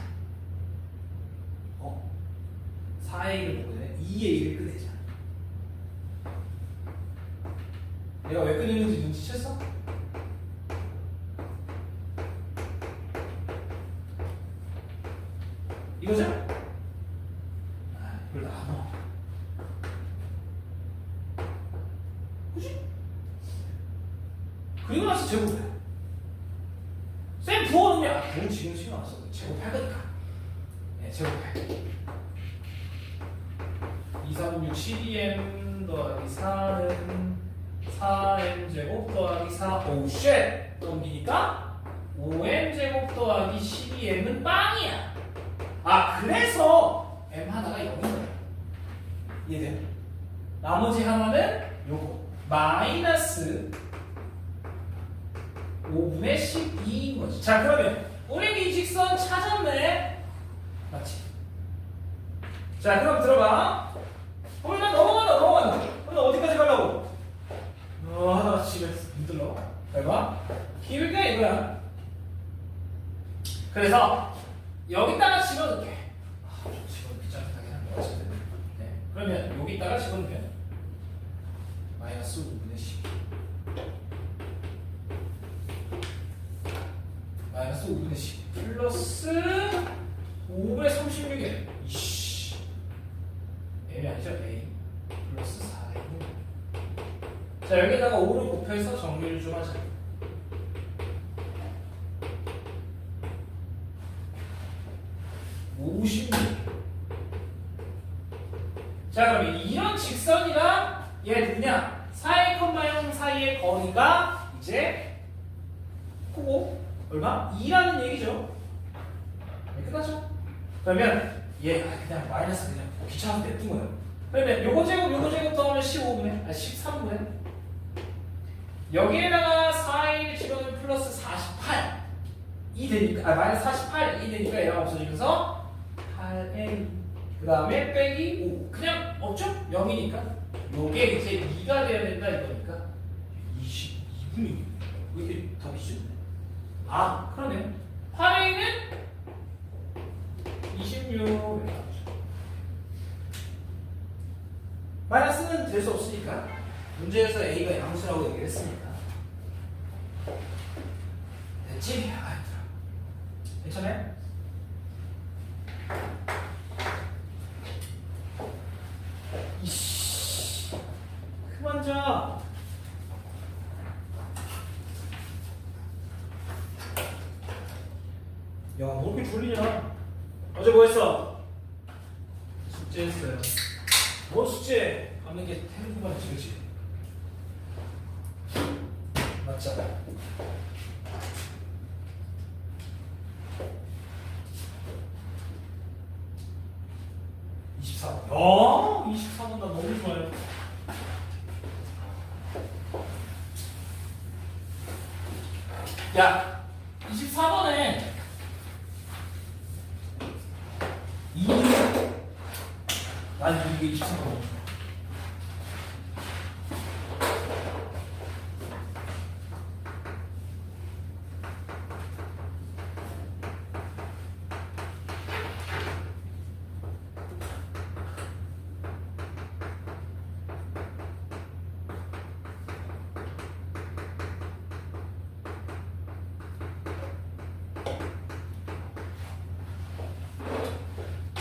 4a를 보고 2a를 꺼내자. 내가 왜 꺼내는지 눈치챘어? 이거죠? 이걸 나눠. 그치? 그리고 나서 제곱해. 쌤 부어놓으면 부어 지금 신경 안 써. 제곱할 거니까. 네, 제곱해. 2, 3, 6, 12m 더하기 4는 4m 제곱 더하기 4 오우 쉣 넘기니까 5m 제곱 더하기 12m은 빵이야. 그래서 m 하나가 0인 거야. 이해돼? 나머지 하나는 요거 마이너스 5분의 12인 거지. 자 그러면 우리 이 직선 찾았네. 맞지? 자 그럼 들어봐. 나 넘어간다. 나 어디까지 가려고? 나 집에 힘들어. 잘 봐. 길게 이거야. 그래서 여기다가 집어넣게. 좀 집어넣기 짜릿하긴 한데 어쨌든. 네. 그러면 여기다가 집어넣으면 마이너스 5분의 12. 5분의 10 플러스 5분의 36이에요. 이씨. M이 아니죠? A 플러스 4A. 자, 여기다가 5를 곱해서 정리를 좀 하자. 56. 자, 그럼 이런 직선이랑 얘 누구냐? 4A, 0 사이의 거리가 이제 크고 얼마? 2라는 얘기죠. 네, 끝났죠? 그러면 얘 그냥 마이너스 그냥 귀찮아서 냅둔 거예요. 그러면 요거 제곱 더하면 15분의 13분의 여기에다가 4A를 집어넣으면 플러스 48 이 되니까 마이너스 48 이 되니까 얘가 없어지면서 8A 그 다음에 빼기 5 그냥 없죠? 0이니까 요게 이제 2가 돼야 된다 이거니까 22분이 왜 이렇게 답이죠? 아 그러네 8A는 26 마이너스는 될 수 없으니까 문제에서 A가 양수라고 얘기를 했으니까 됐지? 아 힘들어 괜찮아요? 이씨 그만 자 야, 뭐 이렇게 졸리냐? 어제 뭐 했어? 숙제 했어요. 뭐 숙제? 하는 게 태국만 했지, 그치? 맞잖아. 야, 24번 나 너무 좋아요. 야, 24번에 2. 난 이게 23번.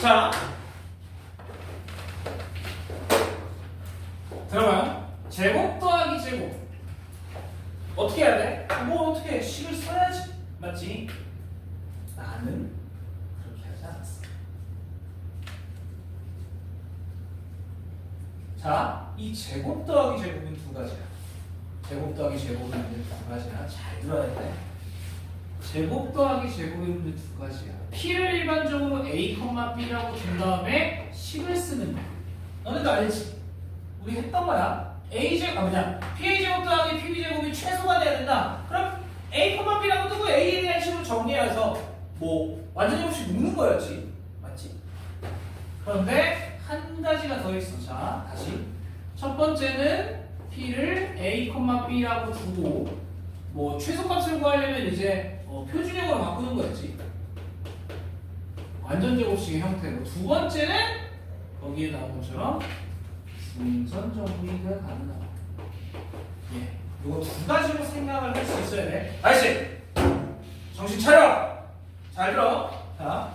자, 들어봐요. 제곱 더하기 제곱 어떻게 해야 돼? 뭐 어떻게 해? 식을 써야지 맞지? 나는 그렇게 하지 않았어. 자, 이 제곱 더하기 제곱은 두 가지야. 제곱 더하기 제곱은 이제 두 가지야. 잘 들어야 돼. 제곱 더하기 제곱은 이제 두 가지야. P를 일반적으로 A, B라고 둔 다음에 식을 쓰는 거야. 너네도 알지? 우리 했던 거야. PA 제곱 더하기 PB 제곱이 최소가 돼야 된다. 그럼 A, B라고 두고 A에 대한 식으로 정리해서 뭐 완전히 없이 묶는 거였지. 맞지? 그런데 한 가지가 더 있어. 자, 다시. 첫 번째는 P를 A, B라고 두고 뭐 최소값을 구하려면 이제 표준형으로 바꾸는 거였지. 완전 제곱식의 형태로. 두 번째는 거기에 나온 것처럼 중선 정리가 가능하다. 예, 이거 두 가지로 생각을 할 수 있어야 돼. 아저씨, 정신 차려. 잘 들어. 자,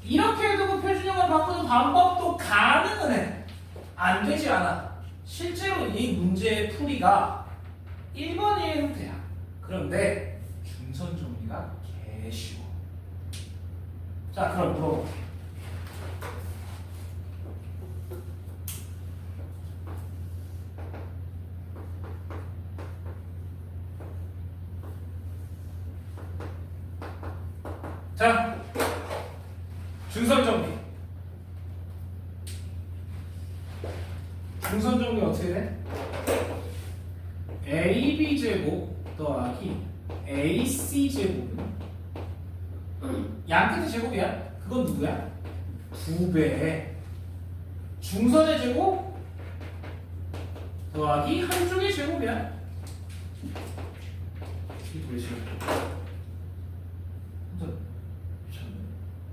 이렇게 두고 표준형을 바꾸는 방법도 가능은 해. 안 되지 않아. 실제로 이 문제의 풀이가 1번의 형태야. 그런데 중선 정리가 개쉬워. 자, 그럼 물어볼게. 자, 중선 정리. 중선 정리 어떻게 돼? AB 제곱 더하기 AC 제곱은 양 끝의 제곱이야. 그건 누구야? 2배. 중선의 제곱 더하기 한쪽의 제곱이야. 이게 도대체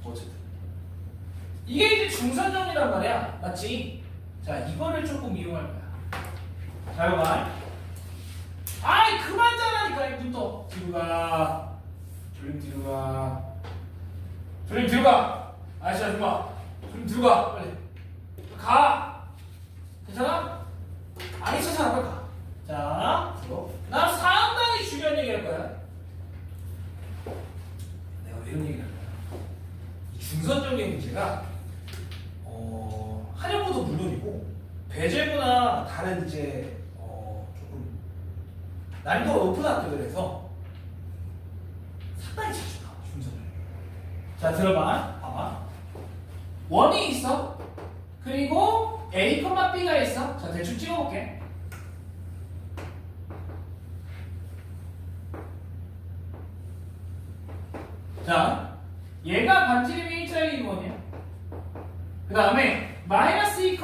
어쨌든 이게 이제 중선 정리란 말이야. 맞지? 자, 이거를 조금 이용할 거야. 자, 이거 봐. 아이 그만 자라니까 이 눈 떠. 뒤로 가. 둘님 뒤로 가. 둘님 뒤로 가. 아저씨 아줌마. 둘님 뒤로 가. 빨리. 가. 괜찮아? 아니 괜찮아. 빨리 가. 자, 들어. 나 상당히 중요한 얘기 할 거야. 내가 왜 이런 얘기를 할 거야? 이 중선적인 문제가 한영어도 물론이고 배제구나 다른 이제 조금 난이도가 높은 학교들에서 상당히 자주 나와 중선적. 자 들어봐, 봐봐. 원이 있어. 그리고 A, B가 있어. 자 대충 찍어볼게. 자, 얘가 반지름이 1짜리 1번이야. 그 다음에 마이너스 2, 2.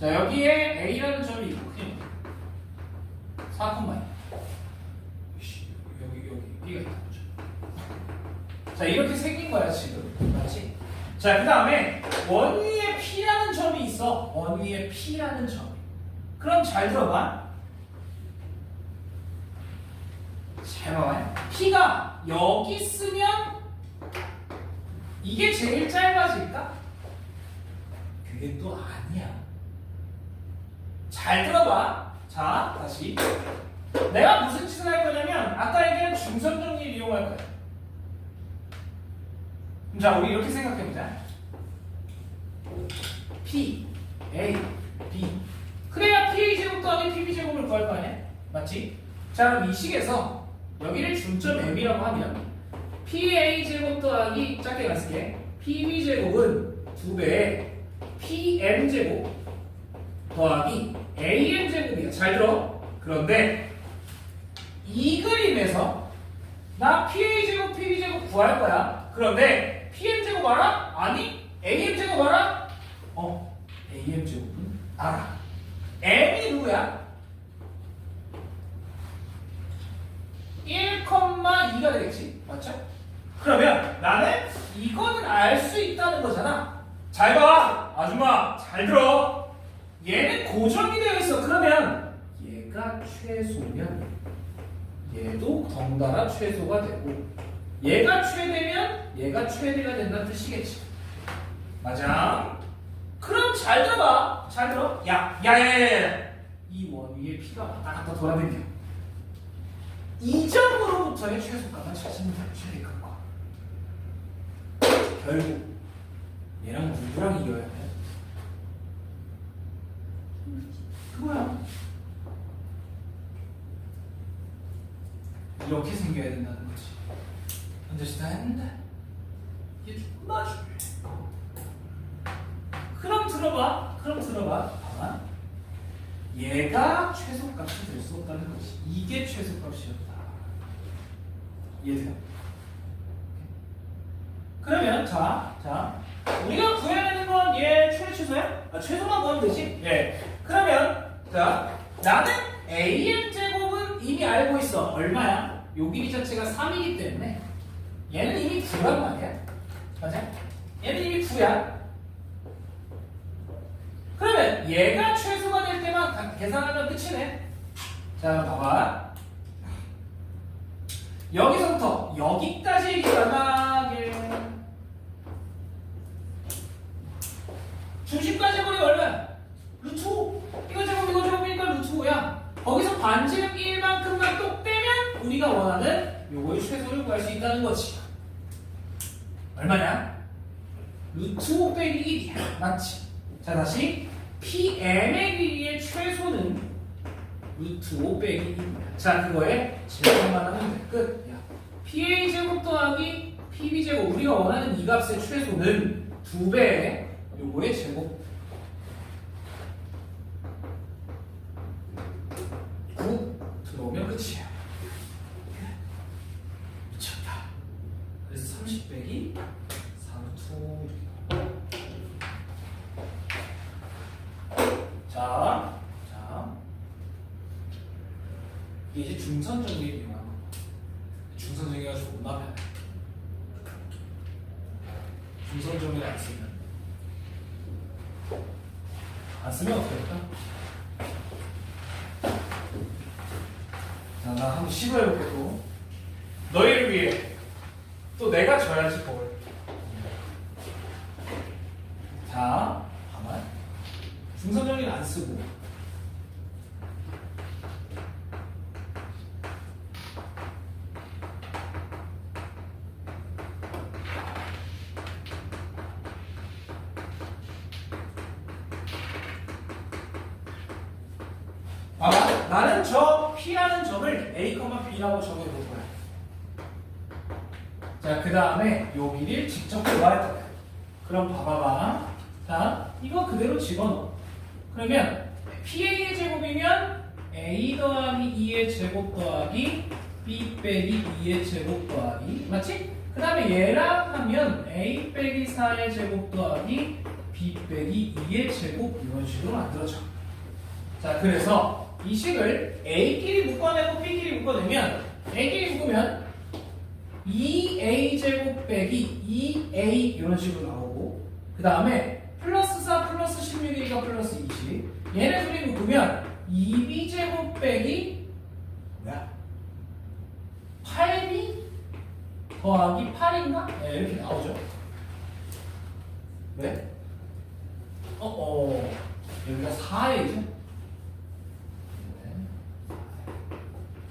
자, 여기에 A라는 점이 있고, 4, 2. 여기 B가 있다. 자, 이렇게 생긴 거야, 지금. 맞지? 자, 그 다음에 원 위에 P라는 점이 있어. 원 위에 P라는 점. 그럼 잘 들어봐. 잘 봐봐요. P가 여기 쓰면 이게 제일 짧아질까? 그게 또 아니야. 잘 들어봐. 자, 다시. 내가 무슨 짓을 할 거냐면 아까 얘기한 중선 정리를 이용할 거야. 자, 우리 이렇게 생각해보자. P, A, B. 그래야 PA 제곱 더하기 PB 제곱을 구할 거 아니야? 맞지? 자, 그럼 이 식에서 여기를 중점 M이라고 하면 PA 제곱 더하기 작게 갔을게. PB 제곱은 2배에 PM 제곱 더하기 AM 제곱이야. 잘 들어. 그런데 이 그림에서 나 PA 제곱, PB 제곱 구할 거야. 그런데 PM 제곱 알아? 아니. AM 제곱 알아? AM 제곱은 알아. M이 누구야? 1,2가 되겠지. 맞죠? 그러면 나는 이거는 알 수 있다는 거잖아. 잘 봐. 아줌마 잘 들어. 얘는 고정이 되어 있어. 그러면 얘가 최소면 얘도 덩달아 최소가 되고 얘가 최대면 얘가 최대가 된다는 뜻이겠지. 맞아? 그럼 잘 들어봐. 잘 들어. 야. 이 원 위에 P가 왔다 갔다 돌아다녀. 이 점으로부터의 최소값을 찾으면 되니까 결국 얘랑 누구랑 이겨야 돼? 그거야. 이렇게 생겨야 된다는 거지. Understand? 이게 존나 중요해. 그럼 들어봐. 봐봐. 얘가 최소값이 될 수 없다는 거지. 이게 최소값이었다. 이해돼요? 그러면 자 우리가 구해야 되는 건 얘 최소야? 최소만 구하면 되지? 예. 그러면 자 나는 AM 제곱은 이미 알고 있어. 얼마야? 요 길이 자체가 3이기 때문에 얘는 이미 9란 말이야. 맞아? 얘는 이미 9야. 그러면 얘가 최소가 될 때만 계산하면 끝이네. 자, 봐봐. 여기서부터 여기까지 얼마게? 중심까지 거리 얼마? 루트 5. 이거 제곱이니까 루트 5야. 거기서 반지름 1만큼만 또 빼면 우리가 원하는 요거의 최소를 구할 수 있다는 거지. 얼마냐? 루트 5 빼기 1이야. 맞지? 자, 다시 PM의 길이의 최소는 루트 5 빼기 1이야. 자, 그거에 제곱만 하면 돼. 끝. 야, PA 제곱 더하기 PB 제곱. 우리가 원하는 이 값의 최소는 2배의 요거의 제곱. 9 들어오면 끝이야. 미쳤다. 그래서 30 빼기 4루트 2. 자, 이게 이제 중선 정리를 이용하는 거. 중선 정리가 존나 편해. 중선 정리를 안 쓰면 어떨까? 자, 자, 한번 시도해볼게 또. 너희를 위해 또 내가 져야지 뭘. 자, 가만. 중성정리는 안 쓰고. 봐봐. 나는 저 P라는 점을 A, B라고 정해볼 거야. 자, 그 다음에 여기를 직접 구할 거야. 그럼 봐봐봐. 자, 이거 그대로 집어넣어. 그러면 PA의 제곱이면 A 더하기 2의 제곱 더하기 B 빼기 2의 제곱 더하기 맞지? 그 다음에 얘랑 하면 A 빼기 4의 제곱 더하기 B 빼기 2의 제곱 이런 식으로 만들어져. 자, 그래서 이 식을 A끼리 묶어내고 B끼리 묶어내면 A끼리 묶으면 2A 제곱 빼기 2A 이런 식으로 나오고 그 다음에 플러스 4 플러스 16이니까 플러스 20 얘네 둘이 묶으면 2B 제곱 빼기 뭐야? 8B 더하기 8인가? 네, 이렇게 나오죠. 왜? 여기가 4A죠?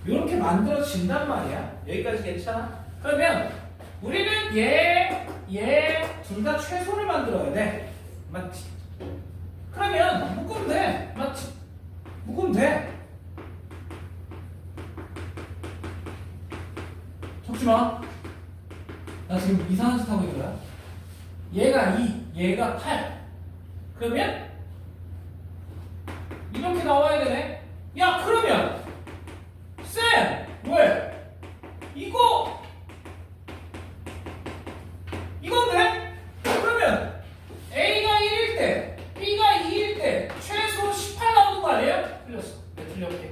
이렇게 만들어진단 말이야. 여기까지 괜찮아? 그러면 우리는 얘 둘 다 최소를 만들어야 돼. 맞지? 그러면 묶으면 돼. 맞지? 묶으면 돼. 적지 마. 나 지금 이상한 짓 하고 있는 거야. 얘가 2, 얘가 8. 그러면 이렇게 나와야 되네. 야, 그러면 쌤! 왜? 이건데? 그러면 A가 1일 때, B가 2일 때 최소 18 나오는 거 아니에요? 틀렸어. 왜 틀렸게?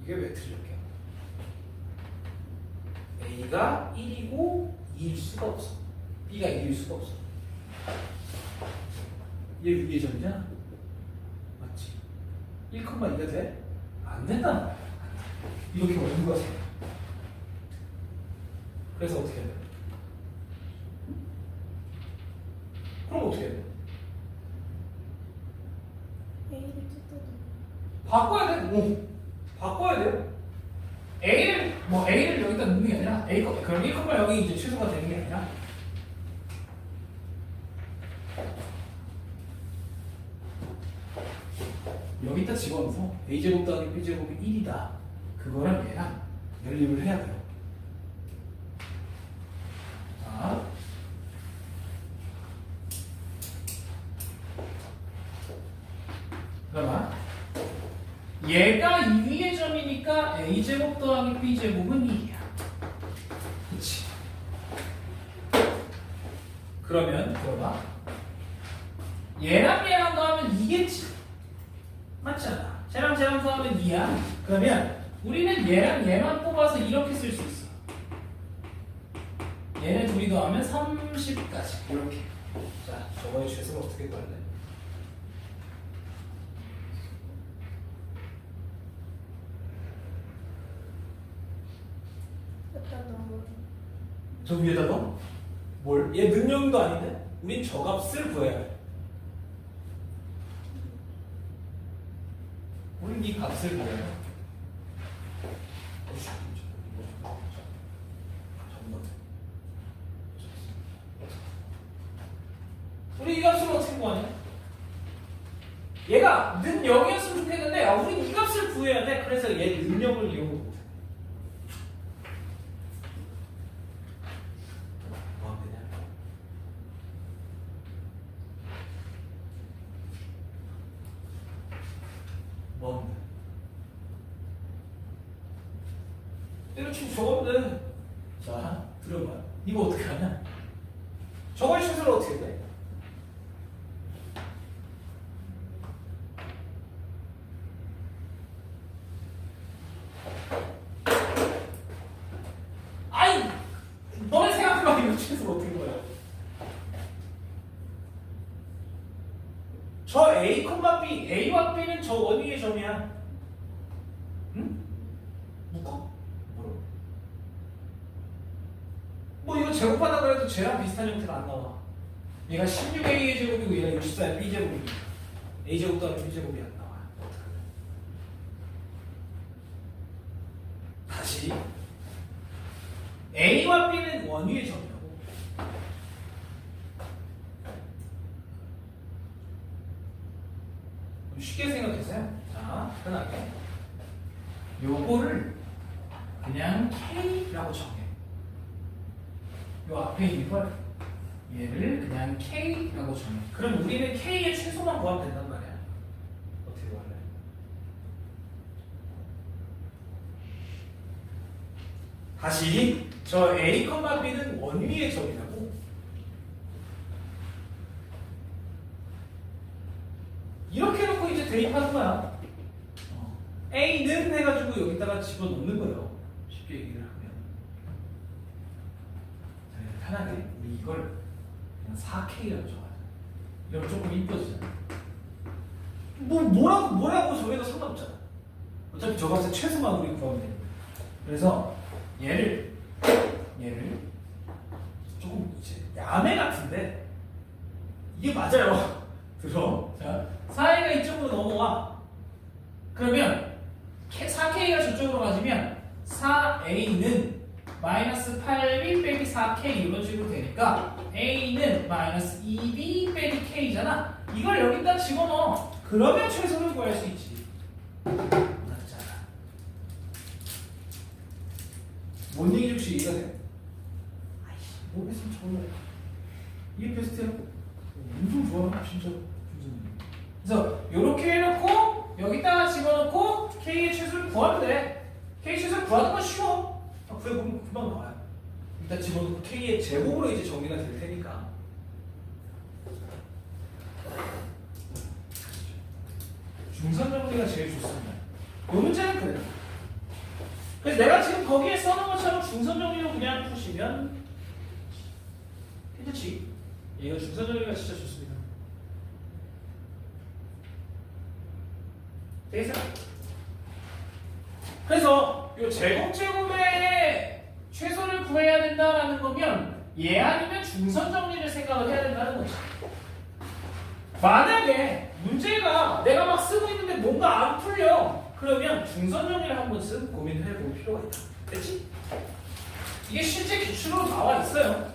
이게 왜 틀렸게? A가 1이고 2일 수가 없어. B가 2일 수가 없어. 얘 위의 점이잖아. 맞지? 1,2가 돼? 안 된단 말이야. 이렇게 오는 거지. 그래서 어떻게 해야 돼? 그럼 어떻게 해야 돼? A를 뜯어도 바꿔야 돼. 오. 바꿔야 돼요. A를 여기다 넣는 게 아니라 그럼 1,0이 이제 취소가 되는 게 아니라 여기다 집어넣어서 A제곱 더하기 B제곱이 1이다. 그거랑 얘랑 연립을 해야 돼요. 자. 그러면 얘가 2위의 점이니까 A제곱 더하기 B제곱은 1이야. 그치? 그러면 들어봐. 얘랑 더하면 2겠지. 맞잖아. 쟤랑 더하면 2야. 그러면 우리는 얘랑 얘만 뽑아서 이렇게 쓸 수 있어. 얘네 둘이 더하면 30까지. 이렇게. 자, 저거의 최소를 어떻게 구할래? 여기다 넣어. 저 위에다 넣어? 뭘? 얘 능력도 아닌데? 우린 저 값을 구해야 돼. 우린 이 값을 구해야 돼. 우리 이 값을 어떻게 구하냐? 얘가 는 0이었으면 좋겠는데 우린 이 값을 구해야 돼. 그래서 얘 능력을 이용을 못해. 뭐 하면 되냐? 뭐 하면 돼? 이거 지금 적었는데 자, 들어봐. 이거 어떻게 하냐? 저걸 시술 어떻게 돼? 아이! 너네 생각해봐. 이거 시술 어떻게 된 거야? 저 A, B, A와 B는 저 원위의 점이야. 응? 묶어? 뭐라고? 뭐 이거 제곱하다고 해도 쟤랑 비슷한 형태가 안 나와. 얘가 16A의 제곱이고 얘가 64의 B제곱이고 A제곱 더하기 B제곱이 안 나와. 다시 A와 B는 원위의 점이라고. 쉽게 생각해서요. 자, 편하게 요거를 그냥 K라고 정해. 요 앞에 있는 걸 얘를 그냥 K라고 정해. 그럼 우리는 K의 최소만 구하면 된단 말이야. 어떻게 구할래? 다시 저 A, B는 원위의 점이라고. 이렇게 해놓고 이제 대입하는 거야. A는 해가지고 여기다가 집어넣는 거예요. 쉽게 얘기를 하면. 자, 편하게 우리 이걸 그냥 4K라고 정하자. 이러면 조금 이뻐지잖아. 뭐라고 정해도 상관없잖아. 어차피 저 값의 최소만 우리 구하면 되는 거야. 그래서 얘를 조금 이제 야매 같은데 이게 맞아요. 들어. 자, 4A가 이쪽으로 넘어와. 그러면 4K가 저쪽으로 가지면 4A는 마이너스 8B 빼기 4K 이런 식으로 되니까 A는 마이너스 2B 빼기 K잖아. 이걸 여기다 집어넣어. 그러면 최소를 구할 수 있지. 맞잖아. 뭔 얘기인지 혹시 이해가 돼? 아이씨, 뭐 했으면 저걸로 이게 베스트야. 엄청 좋아, 진짜. 그래서 이렇게 해놓고 여기다가 집어넣고 K의 최소를 구하면 돼. K 최소를 구하는 건 쉬워. 구해보면 금방 나와요. 일단 집어넣고 K의 제곱으로 이제 정리가 될 테니까. 중선 정리가 제일 좋습니다. 이 문제는 그래. 그래서 내가 지금 거기에 써놓은 것처럼 중선 정리로 그냥 푸시면 괜찮지. 얘가 중선 정리가 진짜 좋습니다. 되겠어? 그래서 이 제곱제곱의 최소를 구해야 된다라는 거면 얘 아니면 중선 정리를 생각을 해야 된다는 거지. 만약에 문제가 내가 막 쓰고 있는데 뭔가 안 풀려. 그러면 중선 정리를 한 번쯤 고민을 해볼 필요가 있다. 됐지? 이게 실제 기출로 나와 있어요.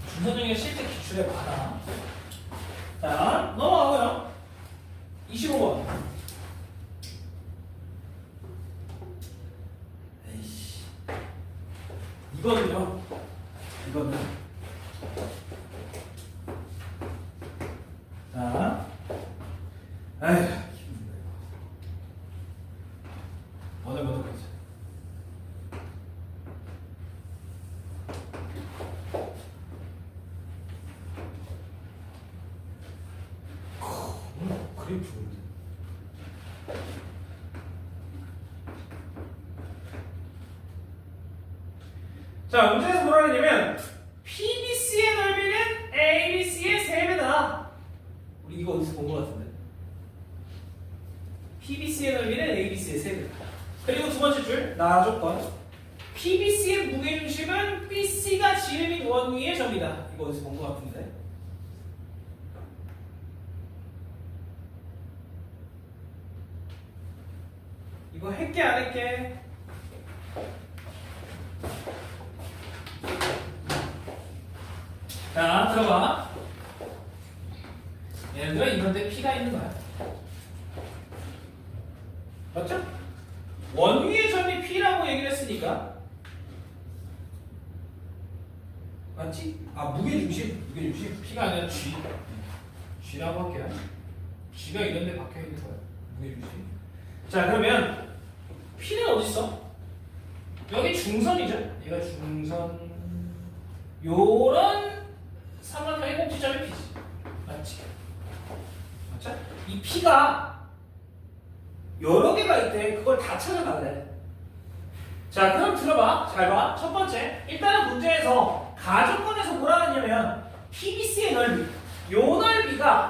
중선 정리가 실제 기출에 많아. 자, 넘어가고요. 25번. 에이씨. 이거는요. 자. 에휴, 힘들다 이거. 먼저 가자. 그림 좋은데. 자, 문제에서 뭐라 그러냐면 PBC의 넓이는 ABC의 3배다. 우리 이거 어디서 본 것 같은데. PBC의 넓이는 ABC의 3배다. 그리고 두 번째 줄, 나 조건. PBC의 무게중심은 BC가 지름인 원위의 점이다. 이거 어디서 본 것 같은데. 이거 했게 안 했게? 자, 들어봐. 예를 들어 이런데 P가 있는 거야. 맞죠? 원위의 점이 P라고 얘기를 했으니까. 맞지? 아, 무게중심 P가 아니라 G. G라고 할게요. G가 이런데 박혀있는 거야. 무게중심. 자, 그러면 P는 어디 있어? 여기 중선이죠. 얘가 중선. 요런 삼각형의 꼭지점이 P지. 맞지? 맞죠? 이 P가 여러 개가 있대. 그걸 다 찾아가래. 자, 그럼 들어봐. 잘 봐. 첫 번째. 일단은 문제에서 가정권에서 뭐라 하냐면 PBC의 넓이. 요 넓이가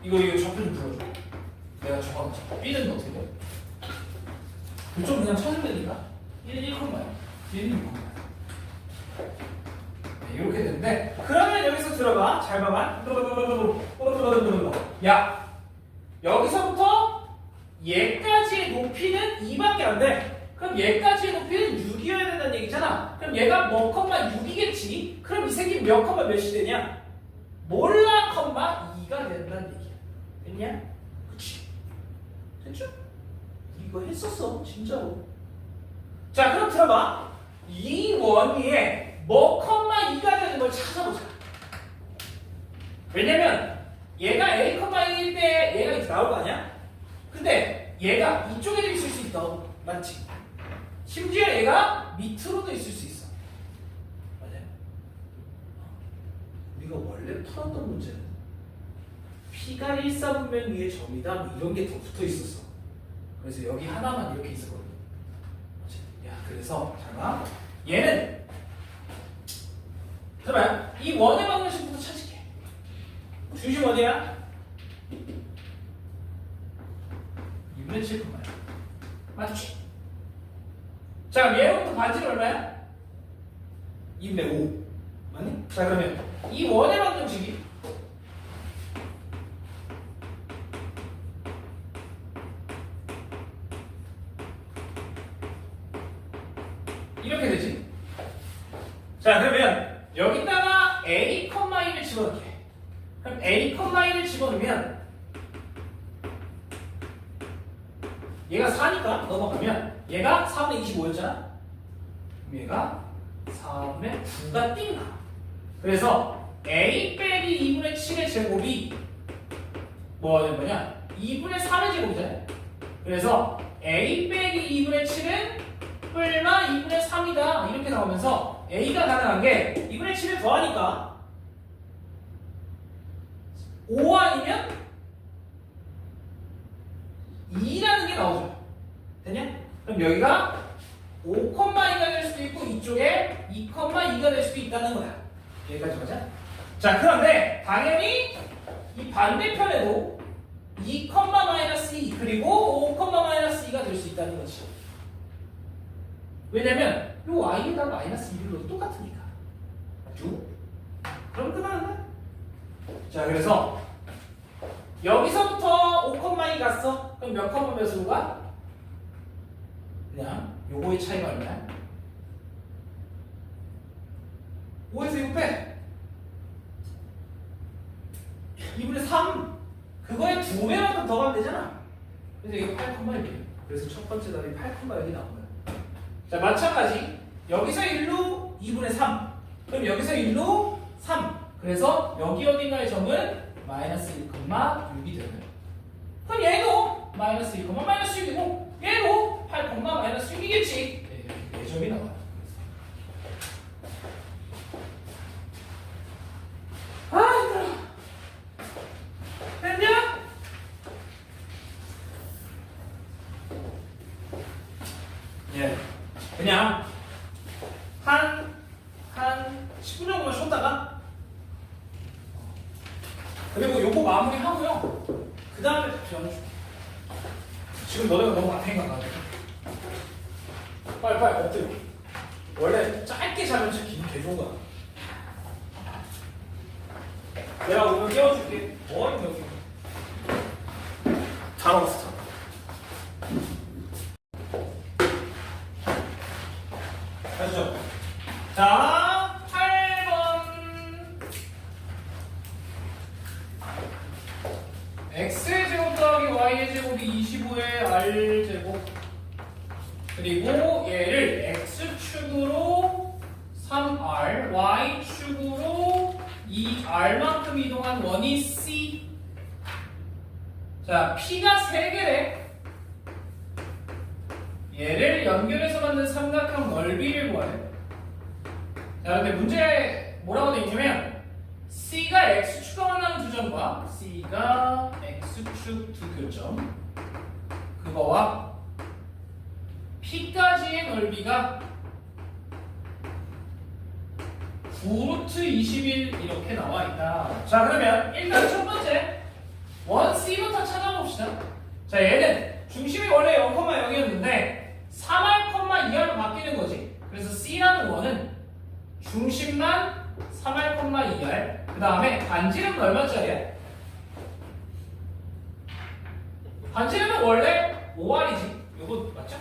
이거 좌표 좀 불러줘. 내가 적어놨어. B는 어떻게 돼? 그쪽 그냥 찾으면 되니까 1,0,야 1,6,야. 네, 이렇게 되는데 그러면 여기서 들어가. 잘 봐봐. 야, 여기서부터 얘까지의 높이는 2밖에 안 돼. 그럼 얘까지의 높이는 6이어야 된다는 얘기잖아. 그럼 얘가 뭐 컴마 6이겠지? 그럼 이 새끼 몇 컴마 몇이 되냐? 몰라 컴마 2가 된다는 얘기야. 됐냐? 그치? 됐죠? 이거 했었어 진짜로. 자 그럼 들어봐. 이 원위에 뭐 컴마 2가 되는 걸 찾아보자. 왜냐면 얘가 A 컴마 1일 때 얘가 이렇게 나올 거 아니야? 근데 얘가 이쪽에도 있을 수 있다. 맞지? 심지어 얘가 밑으로도 있을 수 있어. 맞아요? 우리가 원래 풀었던 문제는 P가 1,4분면 위에 점이다 뭐 이런 게 더 붙어 있었어. 그래서 여기 하나만 이렇게 있었거든. 야, 그래서 잠깐 얘는 들어봐요. 이 원의 방정식부터 찾을게. 중심 어디야? 2분의 7 컴마야. 맞지? 자, 그럼 얘로부터 반지는 얼마야? 2분의 5. 맞니? 자, 그러면 이 원의 방정식이 이렇게 되지. 자, 그러면 여기다가 A, 1을 집어넣게. 그럼 A, 1을 집어넣으면 얘가 4니까 넘어가면 얘가 4분의 25였잖아. 그럼 얘가 4분의 9가 띵가. 그래서 A 빼기 2분의 7의 제곱이 뭐가 되는 거냐? 2분의 3의 제곱이잖아요. 그래서 A 빼기 2분의 7은 뿔마 2분의 3이다. 이렇게 나오면서 A가 가능한 게 2분의 7을 더하니까 5 아니면 2라는 게 나오죠. 됐냐? 그럼 여기가 5,2가 될 수도 있고 이쪽에 2,2가 될 수도 있다는 거야. 여기까지 가자. 자, 그런데 당연히 이 반대편에도 2,-2 그리고 5,-2가 될 수 있다는 거지. 왜냐면 요 y에다가 마이너스 1을 넣어도 똑같으니까. 맞죠? 그럼 끝나는 거야. 자, 그래서 여기서부터 5,2 갔어. 그럼 몇 컴마 몇으로 가? 그냥 요거의 차이가 얼마야? 5에서 6 빼. 2분의 3. 그거의 2배만큼 더 가면 되잖아. 그래서 이거 8,1이에요. 그래서 첫 번째 답이 8,6이 나온 거야. 자, 마찬가지. 여기서 1로 2분의 3. 그럼 여기서 1로 3. 그래서 여기 어딘가의 점은 마이너스 1,6이 되는. 그럼 얘도 마이너스 1, 마이너스 6이고 얘도 8, 마이너스 6이겠지. 네, 4점이 나와요. 아, 힘들어. 됐냐? 예. 그냥 한 10분 정도만 쉬었다가 그리고 요거 마무리 하고요. 그 다음에 변 지금 너네가 너무 많이 생각나네. 빨리 엎드려. 원래 짧게 자면 진짜 기분 개 좋은 거야. 내가 오늘 깨워줄게. 어이 여기. 잘 왔어. 됐죠? 자, 8번. x의 제곱 더하기 y의 제곱이 25의 r제곱. 그리고 얘를 x축으로 3r, y축으로 2r만큼 이동한 원이 c. 자, p가 3개래. 얘를 연결해서 만든 삼각형 넓이를 구하래. 자, 근데 문제 뭐라고 돼 있냐면 C가 X축과 만나는 두 점과 C가 X축 두 교점 그거와 P까지의 넓이가 9루트 21 이렇게 나와 있다. 자, 그러면 일단 첫 번째 치자. 자, 얘는 중심이 원래 0,0이었는데 3R,2R로 바뀌는 거지. 그래서 C라는 원은 중심만 3R,2R. 그 다음에 반지름은 얼마짜리야? 반지름은 원래 5R이지. 요거 맞죠?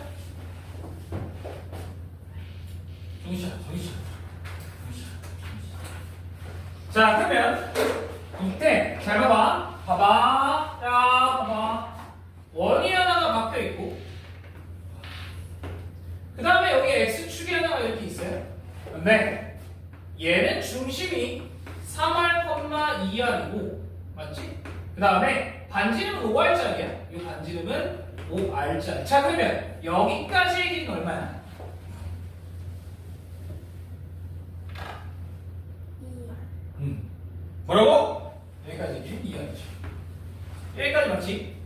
정신. 자, 그러면 이때 잘 봐봐. 원이 하나가 박혀 있고, 그 다음에 여기 x축이 하나가 이렇게 있어요. 근데 얘는 중심이 3R,2R이고, 맞지? 그 다음에 반지름은 5R짜리야. 이 반지름은 5R짜리. 자, 그러면 여기까지의 길이는 얼마야? 2R. 뭐라고? 여기까지 길이 2R이지. 여기까지 맞지?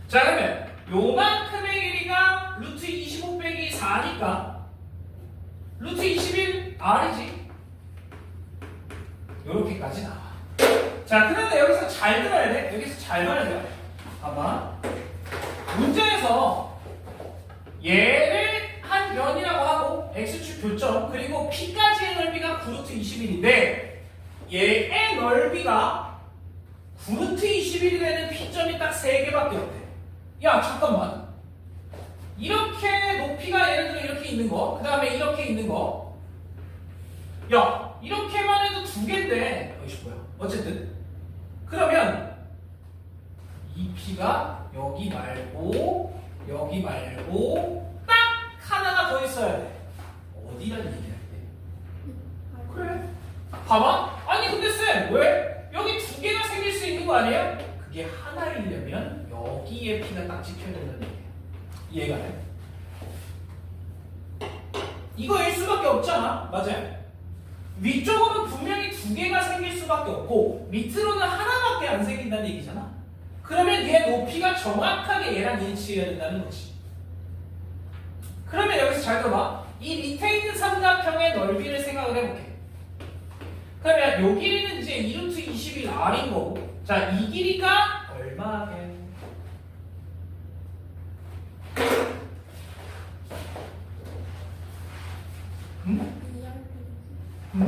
자, 그러면 요만큼의 길이가 루트 25 빼기 4니까 루트 21 R이지. 요렇게까지 나와. 자, 그런데 여기서 잘 들어야 돼. 여기서 잘 봐야 돼. 봐봐. 문제에서 얘를 한 면이라고 하고 x축 교점 그리고 p까지의 넓이가 9루트 21인데 얘의 넓이가 9루트 21이 되는 p점이 딱 3개밖에 없대. 야, 잠깐만. 이렇게 높이가 예를 들어 이렇게 있는 거, 그 다음에 이렇게 있는 거. 야, 이렇게만 해도 2개인데, 어이씨 뭐야. 어쨌든. 그러면 이 p가 여기 말고 딱 하나가 더 있어야 돼. 어디라는 얘기할 때? 그래. 봐봐. 아니 근데 쌤 왜? 여기 2개가 생길 수 있는 거 아니에요? 그게 하나이려면 여기에 p가 딱 찍혀야 된다는 얘기예요. 이해가 돼? 이거일 수밖에 없잖아. 맞아요? 위쪽으로는 분명히 2개가 생길 수밖에 없고 밑으로는 하나밖에 안 생긴다는 얘기잖아. 그러면 얘 높이가 정확하게 얘랑 일치해야 된다는 거지. 그러면 여기서 잘 들어봐. 이 밑에 있는 삼각형의 넓이를 생각을 해볼게. 그러면 요 길이는 이제 2루트 21R인 거고, 자, 이 길이가 얼마게? 이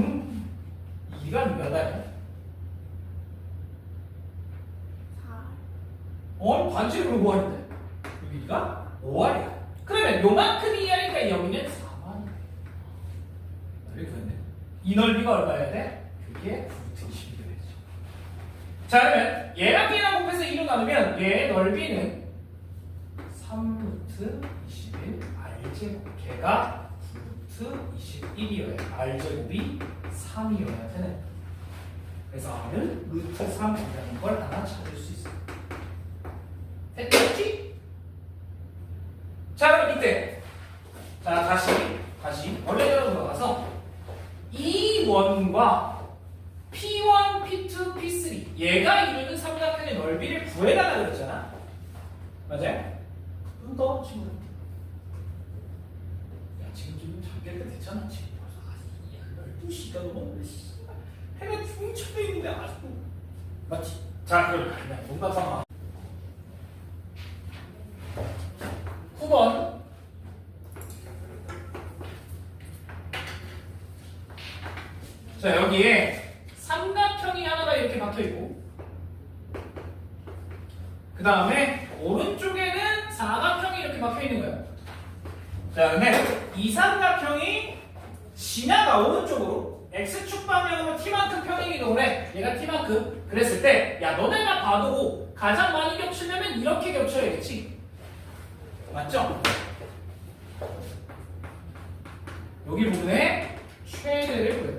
길이가 몇 알이야? 4R. 반지름은 5R인데 여기가 5R이야. 그러면 요만큼 2R이니까 여기는 4만이네. 이렇게 됐네. 이 넓이가 얼마여야 돼? 그게 9루트 21이 되죠. 자, 그러면 얘랑 B랑 곱해서 2로 나누면 얘의 넓이는 3루트 21 R제곱. 걔가 9루트 21이어야 R제곱이 3이어야 되는. 그래서 R은 루트 3이라는 걸 하나 찾을 수 있어요. 됐지? 자, 그럼 이때 자 다시 원래대로 돌아가서 이 원과 P1, P2, P3 얘가 이루는 삼각형의 넓이를 구해달라 그랬잖아. 맞아요? 눈 떠, 친구. 야, 지금 좀 잠길 때 됐잖아. 지금 벌써 12시가 넘었는데 해가 중첩돼 있는데 아직도 맞지? 자, 그럼 그냥 눈 감아봐. 9번 자, 여기에 삼각형이 하나가 이렇게 박혀있고 그 다음에 오른쪽에는 사각형이 이렇게 박혀있는 거예요. 자, 근데 이 삼각형이 지나가 오른쪽으로 x축 방향으로 t만큼 평행이 동그래. 얘가 t만큼 그랬을 때 야, 너네가 봐도 가장 많이 겹치려면 이렇게 겹쳐야겠지. 맞죠? 여기 부분에 최대를 구해.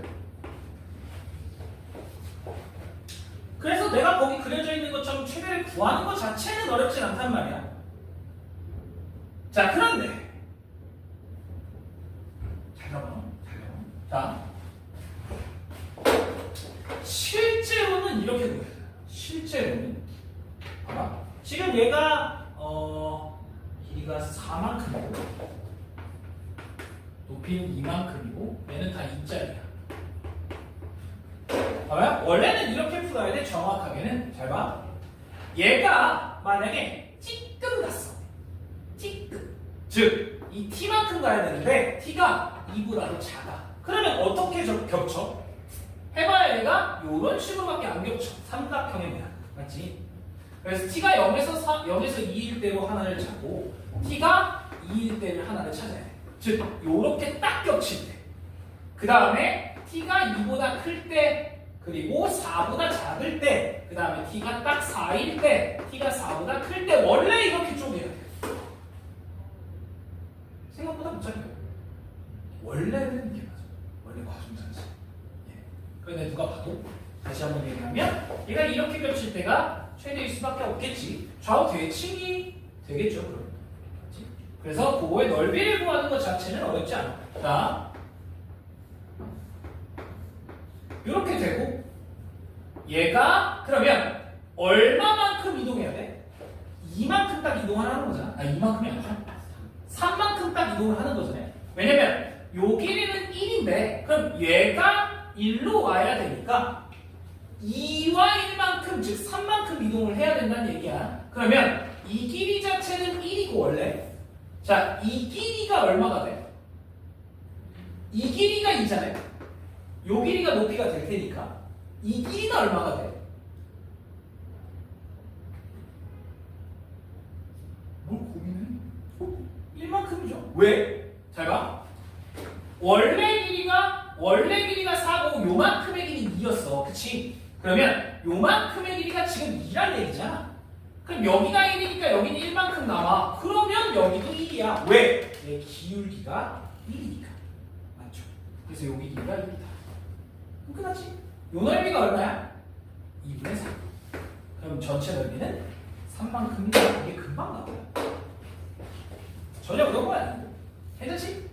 그래서 내가 거기 그려져 있는 것처럼 최대를 구하는 것 자체는 어렵진 않단 말이야. 자, 그런데 잘 가봐. 자, 실제로는 이렇게 보여요. 실제로는 봐봐. 지금 얘가 길이가 4만큼이고 높이는 2만큼이고 얘는 다 2짜리야. 봐봐요. 원래는 이렇게 풀어야 돼. 정확하게는 잘 봐. 얘가 만약에 찌끔 갔어. 찌끔. 즉, 이 t만큼 가야 되는데 t가 2보다도 작아. 그러면 어떻게 겹쳐? 해봐야 얘가 이런 식으로밖에 안 겹쳐. 삼각형의 모양. 맞지? 그래서 t가 0에서 2일 때로 하나를 찾고 t가 2일 때를 하나를 찾아야 돼. 즉, 요렇게 딱 겹칠 때. 그 다음에 t가 2보다 클 때 그리고 4보다 작을 때, 그 다음에 t가 딱 4일 때, t가 4보다 클 때 원래 이렇게 쪼개야 돼. 생각보다 못 찾아요. 원래는 이게 맞아. 원래 과중산식. 예. 그런데 누가 봐도 다시 한번 얘기하면 얘가 이렇게 겹칠 때가 최대일 수밖에 없겠지. 좌우 대칭이 되겠죠. 그럼. 맞지? 그래서 그거의 넓이를 구하는 것 자체는 어렵지 않아. 자, 이렇게 되고 얘가 그러면 얼마만큼 이동해야 돼? 이만큼 딱 이동하는 거잖아. 아, 이만큼이 아니라 3만큼 딱 이동을 하는 거잖아요. 왜냐면 요 길이는 1인데 그럼 얘가 1로 와야 되니까 2와 1만큼 즉 3만큼 이동을 해야 된다는 얘기야. 그러면 이 길이 자체는 1이고 원래 자, 이 길이가 얼마가 돼? 이 길이가 2잖아요. 요 길이가 높이가 될 테니까 이 길이가 얼마가 돼? 뭘 고민해? 1만큼이죠. 왜? 잘 봐. 원래 길이가 4고 요만큼의 길이 2였어. 그치? 그러면 요만큼의 길이가 지금 2란 얘기잖아. 그럼 여기가 1이니까 여기는 1만큼 남아. 그러면 여기도 1이야. 왜? 내 기울기가 1이니까. 맞죠? 그래서 여기 길이가 1이다. 그럼 끝났지? 요 넓이가 얼마야? 2분의 3. 그럼 전체 넓이는 3만큼이니까 이게 금방 나와요. 전혀 어려운 거 아니고. 괜찮지?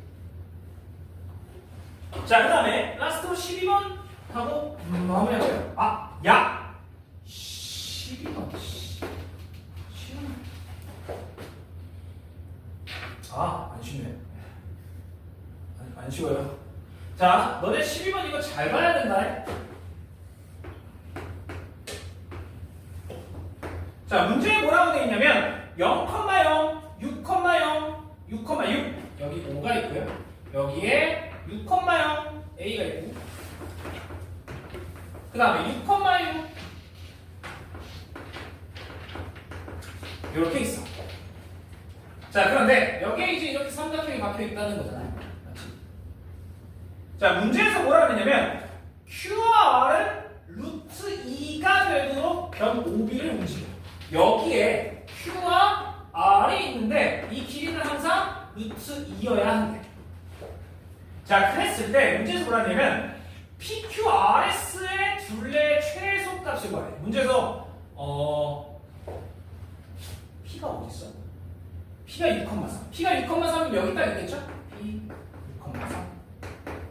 자, 그 다음에 라스트로 12번 하고 마무리할게요. 아, 야! 12번. 12번. 아, 안 쉽네. 안 쉬워요. 자, 너네 12번 이거 잘 봐야 된다. 자, 문제에 뭐라고 되어 있냐면 0,0, 6,0, 6,6 여기 5가 있고요. 여기에 6,0 A가 있고 그 다음에 6,6 이렇게 있어. 자, 그런데 여기에 이제 이렇게 삼각형이 박혀 있다는 거잖아요. 맞지? 자, 문제에서 뭐라 그러냐면 Q와 R은 루트 2가 되도록 변 OB를 움직여. 여기에 Q와 R이 있는데 이 길이는 항상 루트 2여야 한대. 자, 그랬을 때 문제에서 뭐라 하냐면 PQRS의 둘레의 최소값을 구하래. 문제에서 P가 어디 있어? P가 6,3. P가 6,3이면 여기 딱 있겠죠? P 6,3.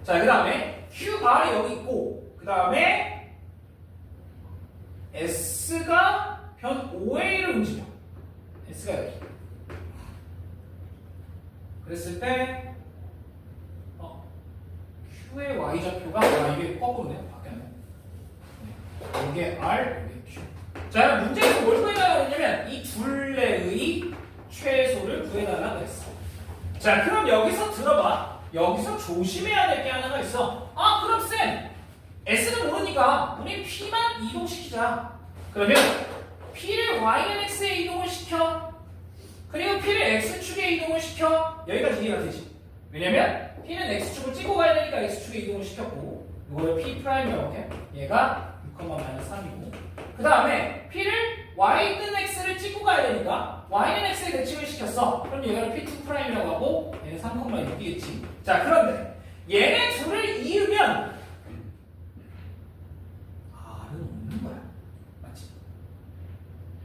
자, 그 다음에 QR이 여기 있고 그 다음에 S가 변 OA를 움직여. S가 여기. 그랬을 때 Q의 Y좌표가 이게 거꾸로네. 바뀌었네. 이게 R, 이게 Q. 자, 문제에서 뭘 구해달라고 했냐면 이 둘레의 최소를 구해달라고 했어. 자, 그럼 여기서 들어봐. 여기서 조심해야 될 게 하나가 있어. 아, 그럼 쌤 S는 모르니까 우리 P만 이동시키자. 그러면 P를 Y는 X에 이동을 시켜. 그리고 P를 X축에 이동을 시켜. 여기까지 이해가 되지. 왜냐면 P는 X축을 찍고 가야 되니까 X축에 이동을 시켰고 이거를 P'이라고 해. 얘가 6,-3이고 그 다음에 P를 Y는 X를 찍고 가야 되니까 Y는 X에 대칭을 시켰어. 그럼 얘가 P2'이라고 하고 얘는 3,6이겠지. 자, 그런데 얘네 둘을 이으면 R은 없는 거야. 맞지?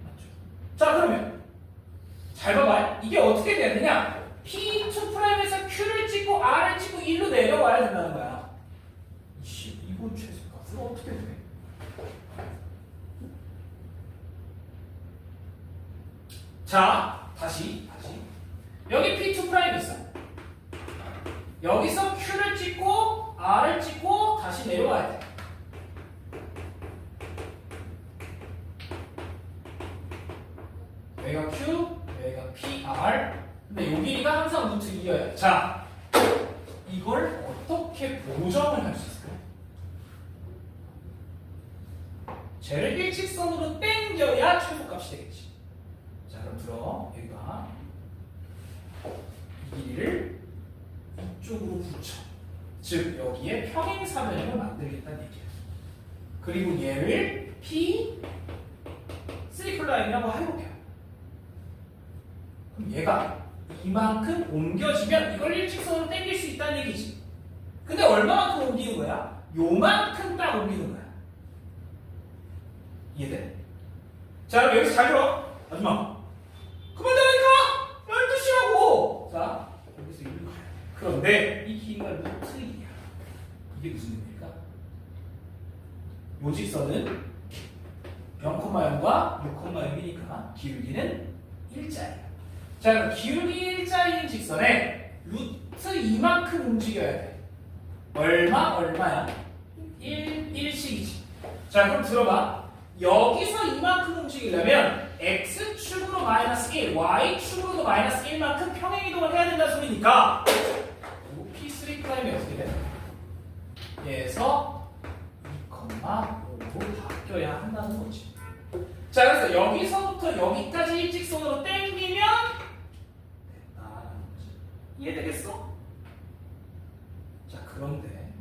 맞죠? 자, 그러면 잘 봐봐. 이게 어떻게 돼야 되냐? P2'에서 Q를 찍고 R을 찍고 1로 내려와야 된다는 거야. 이거 최소값은 어떻게 돼? 자, 다시 여기 P2' 있어. 여기서 Q를 찍고 R을 찍고 다시 내려와야 돼. 여기가 Q, 여기가 PR. 근데 요 길이가 항상 루트 2여야. 자, 이걸 어떻게 보정을 할 수 있을까요? 쟤를 일직선으로 당겨야 최소값이 되겠지. 자, 그럼 들어. 여기가 이 길이를 이쪽으로 붙여. 즉 여기에 평행사변형을 만들겠다는 얘기야. 그리고 얘를 P 스리플라인이라고 해볼게요. 그럼 얘가 이만큼 옮겨지면 이걸 일직선으로 당길 수 있다는 얘기지. 근데 얼마만큼 옮기는 거야? 요만큼 딱 옮기는 거야. 이해돼? 자, 그럼 여기서 잘 들어. 아줌마. 그만하니까 12시라고. 자, 여기서 이리로 가야 돼. 그런데 이 길이가 루트 2야. 이게 무슨 의미일까? 요 직선은 0,0과 6,0이니까 기울기는 일자야. 자, 그럼 기울기 일자인 직선에 루트 2만큼 움직여야 돼. 얼마야? 1씩이지. 자, 그럼 들어봐. 여기서 이만큼 움직이려면 x축으로 마이너스 1, y축으로도 마이너스 1만큼 평행이동을 해야 된다는 소리니까 P3'이 어떻게 돼? 얘에서 2,5로 바뀌어야 한다는 거지. 자, 그래서 여기서부터 여기까지 일직선으로 당기면 됐다라는 거지. 이해되겠어? 자, 그런데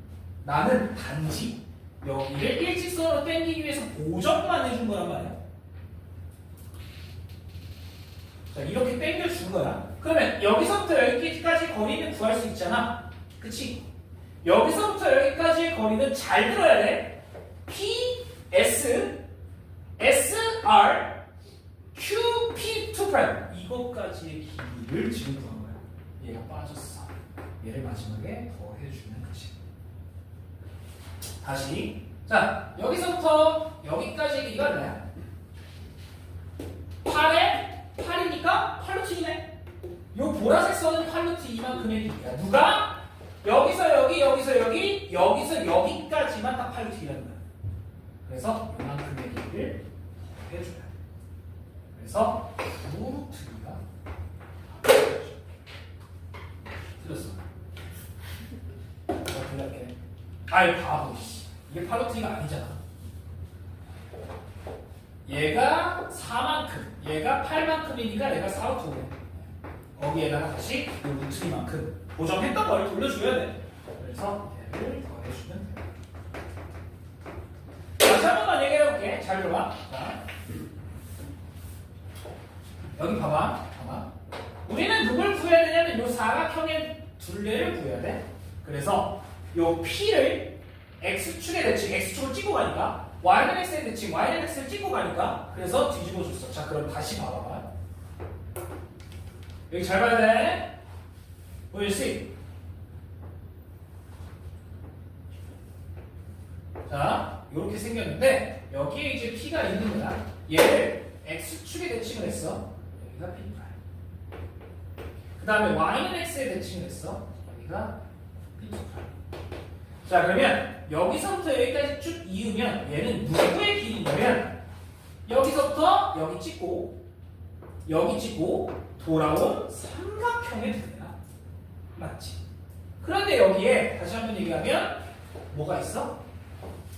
나는 단지 여기를 일직선으로 당기기 위해서 보정만 해준 거란 말이야. 자, 이렇게 당겨준 거야. 그러면 여기서부터 여기까지 거리는 구할 수 있잖아. 그치? 여기서부터 여기까지의 거리는 잘 들어야 돼. P, S, S, R, Q, P, 2'. 이것까지의 길이를 지금 구한 거야. 얘가 빠졌어. 얘를 마지막에 더해주면 끝이. 다시. 자, 여기서부터 여기까지의 길이가 얼마야? 8에 8이니까 8루트이네. 요 보라색 선은 8루트 이만큼의 길이야. 누가? 여기서 여기, 여기서 여기, 여기서 여기까지만 딱 8루트이라는 거야. 그래서 요만큼의 길이를 해줘야 돼. 그래서 5루트가 틀렸어. 틀렸게. 아이 바보. 이게 8루트가 아니잖아. 얘가 4만큼, 얘가 8만큼이니까 얘가 4루트네. 거기에다가 다시 이 루트만큼 보정했던 걸 돌려줘야 돼. 그래서 얘를 더해주면 돼. 다시 한 번만 얘기해볼게. 잘 들어봐. 자, 여기 봐봐. 우리는 누굴 구해야 되냐면 요 사각형의 둘레를 구해야 돼. 그래서 요 P를 X축의 대칭, X축을 찍고 가니까 Y는 X의 대칭, Y는 X를 찍고 가니까 그래서 뒤집어 줬어. 자, 그럼 다시 봐봐봐. 여기 잘 봐야 돼. 보이지? 자, 이렇게 생겼는데 여기에 이제 P가 있는 거야. 얘를 X축에 대칭을 했어. 여기가 P'. 그 다음에 Y는 X에 대칭을 했어. 여기가 P'. 자, 그러면 여기서부터 여기까지 쭉 이으면 얘는 누구의 길이냐면 여기서부터 여기 찍고 여기 찍고 돌아온 삼각형의 둘이야. 맞지? 그런데 여기에 다시 한번 얘기하면 뭐가 있어?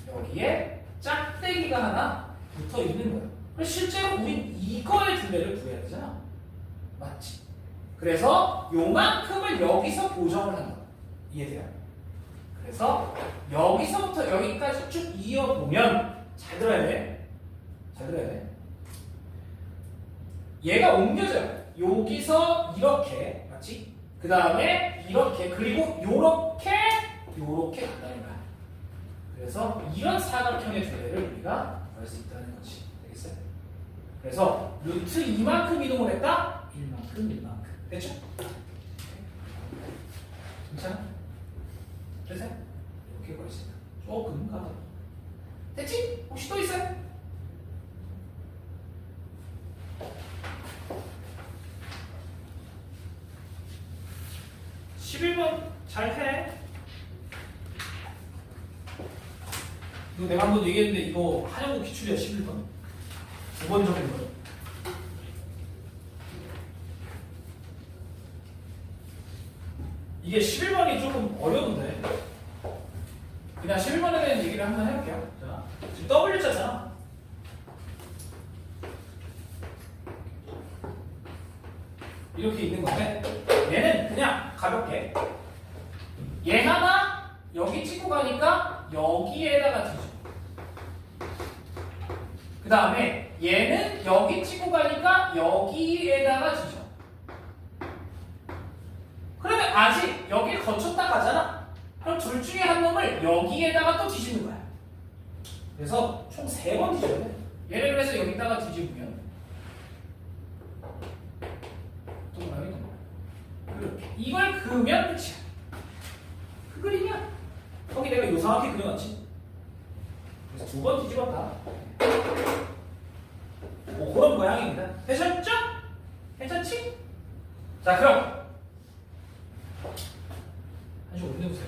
여기에 짝대기가 하나 붙어 있는 거야. 그래서 실제로 우린 이거의 둘레를 구해야 되잖아. 맞지? 그래서 요만큼을 여기서 보정을 하는 거야. 이해돼요? 그래서 여기서부터 여기까지 쭉 이어보면 잘 들어야 돼. 잘 들어야 돼. 얘가 옮겨져요. 여기서 이렇게, 맞지? 그 다음에 이렇게, 그리고 요렇게 간다는 거야. 그래서 이런 사각형의 둘레를 우리가 구할 수 있다는 거지. 되겠어요? 그래서 루트 2만큼 이동을 했다? 1만큼. 됐죠? 괜찮아? 됐어요? 이렇게 구할 수 있다. 조금 가다. 됐지? 혹시 또 있어요? 잘해. 이거 내가 한번 얘기했는데 이거 한영국 기출이야. 11번. 9번 적은 거. 이게 11번이 조금 어려운데 그냥 11번에 대한 얘기를 한번 해볼게요. 자, 지금 W자잖아. 이렇게 있는 건데 얘는 그냥 가볍게 얘 하나 여기 찍고 가니까 여기에다가 뒤져. 그 다음에 얘는 여기 찍고 가니까 여기에다가 뒤져. 그러면 아직 여기를 거쳤다 가잖아. 그럼 둘 중에 한 놈을 여기에다가 또 뒤집는 거야. 그래서 총 3번 뒤져야 돼. 얘를 그래서 여기다가 뒤집으면 동그라미 동그라미. 이걸 그으면 끝이야. 그 그림이야. 거기 내가 요상하게 그려놨지. 그래서 2번 뒤집었다. 뭐 그런 모양입니다. 되셨죠? 괜찮지? 자 그럼 한식 올려보세요.